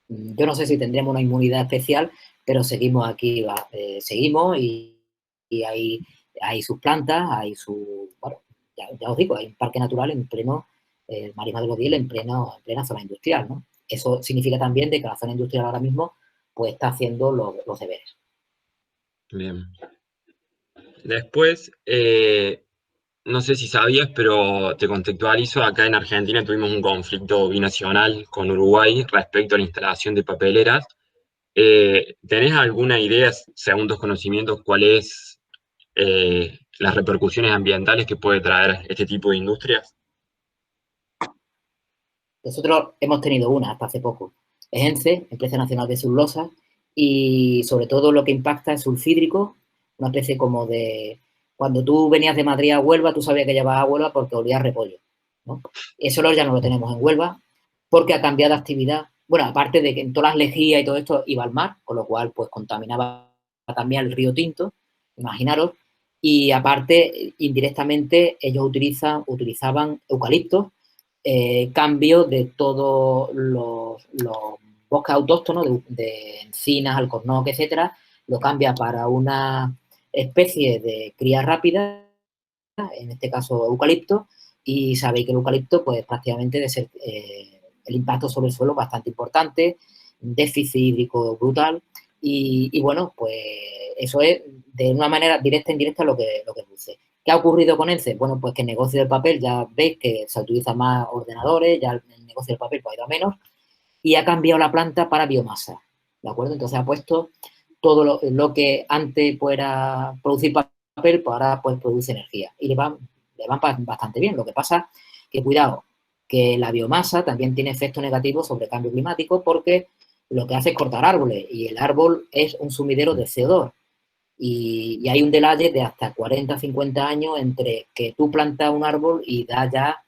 yo no sé si tendremos una inmunidad especial, pero seguimos aquí, seguimos y hay sus plantas, hay su, bueno, ya os digo, hay un parque natural en pleno, Marisma de los Diel en plena zona industrial, ¿no? Eso significa también de que la zona industrial ahora mismo pues está haciendo los deberes. Bien. Después, no sé si sabías, pero te contextualizo, acá en Argentina tuvimos un conflicto binacional con Uruguay respecto a la instalación de papeleras. ¿Tenés alguna idea, según tus conocimientos, cuáles las repercusiones ambientales que puede traer este tipo de industrias? Nosotros hemos tenido una hasta hace poco. Es ENCE, Empresa Nacional de Celulosa, y sobre todo lo que impacta es sulfídrico, una especie como de... Cuando tú venías de Madrid a Huelva, tú sabías que llevabas a Huelva porque olía a repollo, ¿no? Eso ya no lo tenemos en Huelva porque ha cambiado de actividad. Bueno, aparte de que en todas las lejías y todo esto iba al mar, con lo cual pues contaminaba también el río Tinto, imaginaros, y aparte, indirectamente, ellos utilizaban eucaliptos, cambio de todos los bosques autóctonos, de encinas, alcornoque, etcétera, lo cambia para una especie de cría rápida, en este caso eucalipto, y sabéis que el eucalipto, pues prácticamente de ser, el impacto sobre el suelo bastante importante, déficit hídrico brutal, y bueno, pues eso es de una manera directa e indirecta lo que produce. ¿Qué ha ocurrido con ENCE? Bueno, pues que el negocio del papel ya veis que se utilizan más ordenadores, ya el negocio del papel pues, ha ido a menos, y ha cambiado la planta para biomasa, ¿de acuerdo? Entonces ha puesto todo lo que antes fuera producir papel, pues ahora pues produce energía, y le van bastante bien. Lo que pasa que, cuidado, que la biomasa también tiene efectos negativos sobre el cambio climático porque lo que hace es cortar árboles, y el árbol es un sumidero de CO2. Y hay un delaye de hasta 40, 50 años entre que tú plantas un árbol y da ya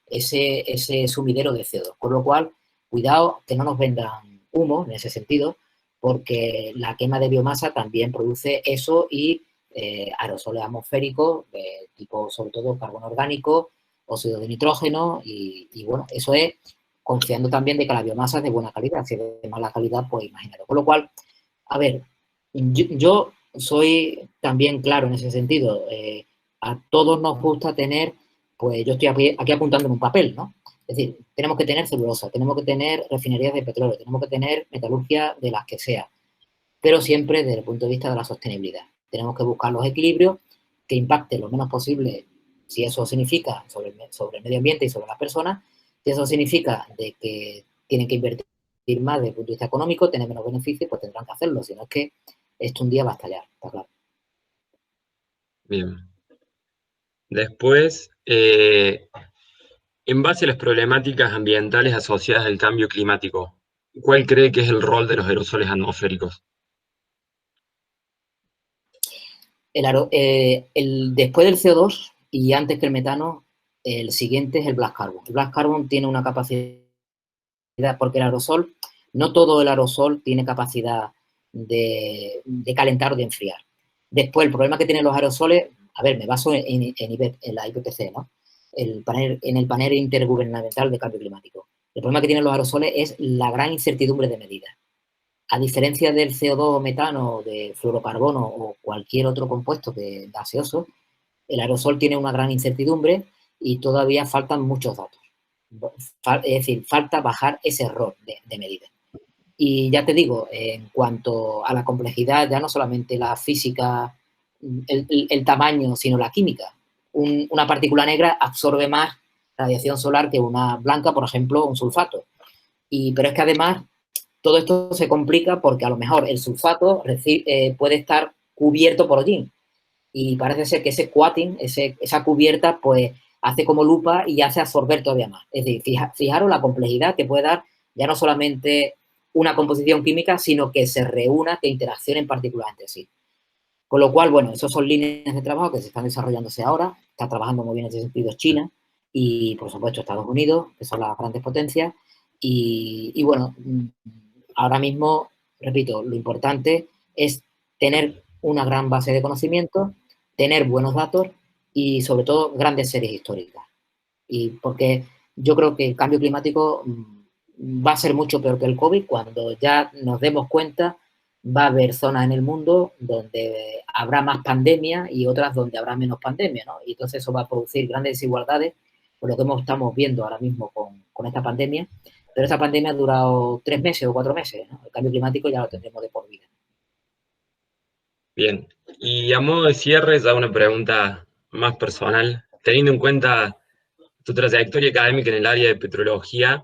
ese sumidero de CO2. Con lo cual, cuidado que no nos vendan humo en ese sentido, porque la quema de biomasa también produce eso y aerosoles atmosféricos, de tipo sobre todo carbono orgánico, óxido de nitrógeno y bueno, eso es confiando también de que la biomasa es de buena calidad. Si es de mala calidad, pues imagínate. Con lo cual, a ver, yo soy también claro en ese sentido. A todos nos gusta tener, pues yo estoy aquí apuntando en un papel, ¿no? Es decir, tenemos que tener celulosa, tenemos que tener refinerías de petróleo, tenemos que tener metalurgia de las que sea, pero siempre desde el punto de vista de la sostenibilidad. Tenemos que buscar los equilibrios que impacten lo menos posible, si eso significa sobre el medio ambiente y sobre las personas, si eso significa de que tienen que invertir más desde el punto de vista económico, tener menos beneficios, pues tendrán que hacerlo, si no es que esto un día va a estallar, está claro. Bien. Después, en base a las problemáticas ambientales asociadas al cambio climático, ¿cuál cree que es el rol de los aerosoles atmosféricos? Después del CO2 y antes que el metano, el siguiente es el black carbon. El black carbon tiene una capacidad, porque el aerosol, no todo el aerosol tiene capacidad de calentar o de enfriar. Después, el problema que tienen los aerosoles, a ver, me baso en la IPCC, ¿no? En el panel intergubernamental de cambio climático. El problema que tienen los aerosoles es la gran incertidumbre de medida. A diferencia del CO2 o metano, de fluorocarbono o cualquier otro compuesto gaseoso, el aerosol tiene una gran incertidumbre y todavía faltan muchos datos. Es decir, falta bajar ese error de medida. Y ya te digo, en cuanto a la complejidad, ya no solamente la física, el tamaño, sino la química. Una partícula negra absorbe más radiación solar que una blanca, por ejemplo, un sulfato. Pero es que además todo esto se complica porque a lo mejor el sulfato puede estar cubierto por hollín. Y parece ser que ese coating, esa cubierta, pues hace como lupa y hace absorber todavía más. Es decir, fijaros la complejidad que puede dar ya no solamente una composición química, sino que se reúna, que interaccionen partículas entre sí. Con lo cual, bueno, esas son líneas de trabajo que se están desarrollándose ahora. Está trabajando muy bien en ese sentido China y, por supuesto, Estados Unidos, que son las grandes potencias. Y bueno, ahora mismo, repito, lo importante es tener una gran base de conocimiento, tener buenos datos y, sobre todo, grandes series históricas. Y porque yo creo que el cambio climático va a ser mucho peor que el COVID. Cuando ya nos demos cuenta, va a haber zonas en el mundo donde habrá más pandemia y otras donde habrá menos pandemia, ¿no? Y entonces eso va a producir grandes desigualdades, por lo que estamos viendo ahora mismo con esta pandemia. Pero esta pandemia ha durado 3 meses o 4 meses, ¿no? El cambio climático ya lo tendremos de por vida. Bien, y a modo de cierre, ya una pregunta más personal. Teniendo en cuenta tu trayectoria académica en el área de petrología,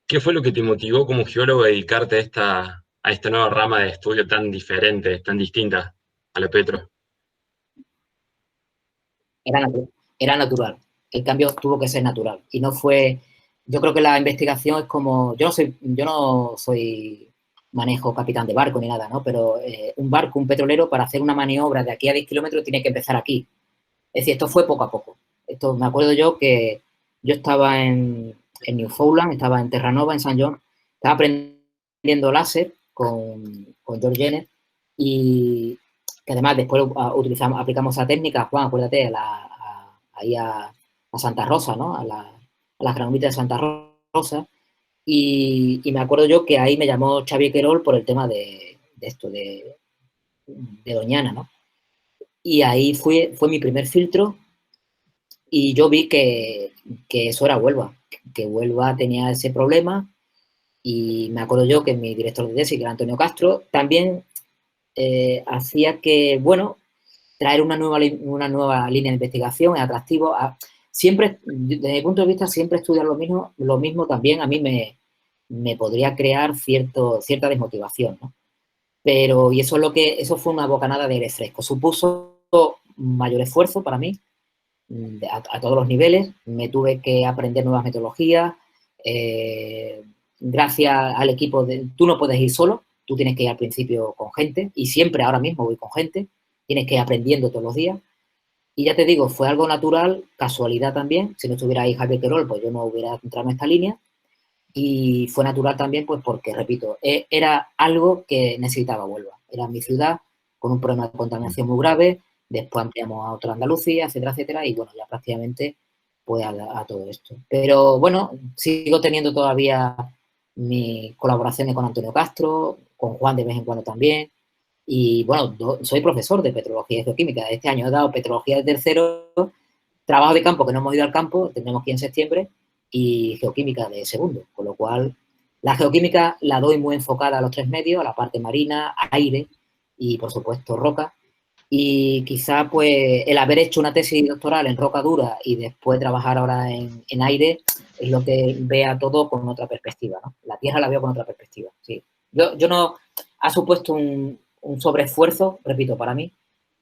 ¿qué fue lo que te motivó como geólogo a dedicarte a esta nueva rama de estudio tan diferente, tan distinta a la petro? Era natural. El cambio tuvo que ser natural. Y no fue... Yo creo que la investigación es como... Yo no soy manejo capitán de barco ni nada, ¿no? Pero un barco, un petrolero, para hacer una maniobra de aquí a 10 kilómetros tiene que empezar aquí. Es decir, esto fue poco a poco. Esto, me acuerdo yo que yo estaba en Newfoundland, estaba en Terranova, en San John, estaba aprendiendo láser con George Jenner y que además después aplicamos esa técnica, Juan, acuérdate, ahí a Santa Rosa, ¿no? A las granulitas de Santa Rosa. Y me acuerdo yo que ahí me llamó Xavier Querol por el tema de esto, de Doñana, ¿no? Y ahí fue mi primer filtro y yo vi que eso era Huelva, que Huelva tenía ese problema y me acuerdo yo que mi director de tesis, que era Antonio Castro, también hacía que, bueno, traer una nueva línea de investigación es atractivo. Siempre, desde mi punto de vista, siempre estudiar lo mismo también a mí me podría crear cierta desmotivación, ¿no? Pero, y eso fue una bocanada de aire fresco. Supuso mayor esfuerzo para mí, a todos los niveles. Me tuve que aprender nuevas metodologías. Gracias al equipo, tú no puedes ir solo, tú tienes que ir al principio con gente, y siempre ahora mismo voy con gente, tienes que ir aprendiendo todos los días. Y ya te digo, fue algo natural, casualidad también. Si no estuviera ahí Javier Querol, pues yo no hubiera entrado en esta línea. Y fue natural también, pues porque, repito, era algo que necesitaba Huelva. Era mi ciudad con un problema de contaminación muy grave, después ampliamos a otra Andalucía, etcétera, etcétera, y bueno, ya prácticamente pues a todo esto. Pero bueno, sigo teniendo todavía mis colaboraciones con Antonio Castro, con Juan de vez en cuando también, y bueno, soy profesor de petrología y geoquímica. Este año he dado petrología de tercero, trabajo de campo que no hemos ido al campo, tendremos que ir en septiembre, y geoquímica de segundo, con lo cual la geoquímica la doy muy enfocada a los 3 medios, a la parte marina, aire y, por supuesto, roca. Y quizá, pues, el haber hecho una tesis doctoral en roca dura y después trabajar ahora en aire es lo que vea todo con otra perspectiva, ¿no? La tierra la veo con otra perspectiva, sí. Yo no... Ha supuesto un sobreesfuerzo, repito, para mí,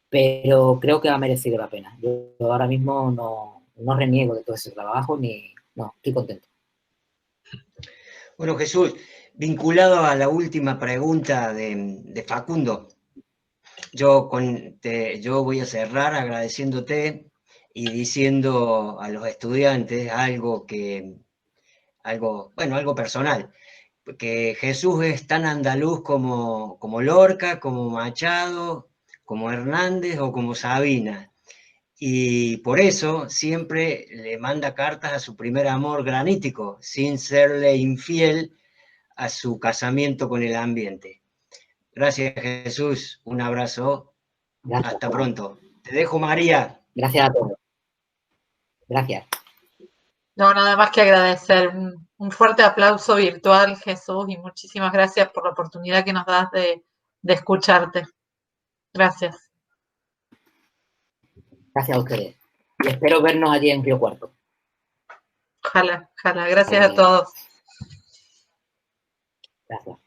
pero creo que ha merecido la pena. Yo ahora mismo no reniego de todo ese trabajo ni... No, estoy contento. Bueno, Jesús, vinculado a la última pregunta de Facundo, yo voy a cerrar agradeciéndote y diciendo a los estudiantes algo personal, que Jesús es tan andaluz como Lorca, como Machado, como Hernández o como Sabina. Y por eso siempre le manda cartas a su primer amor granítico, sin serle infiel a su casamiento con el ambiente. Gracias, Jesús. Un abrazo. Gracias. Hasta pronto. Te dejo, María. Gracias a todos. Gracias. No, nada más que agradecer. Un fuerte aplauso virtual, Jesús, y muchísimas gracias por la oportunidad que nos das de escucharte. Gracias. Gracias a ustedes. Y espero vernos allí en Río Cuarto. Ojalá. Gracias a todos. Gracias.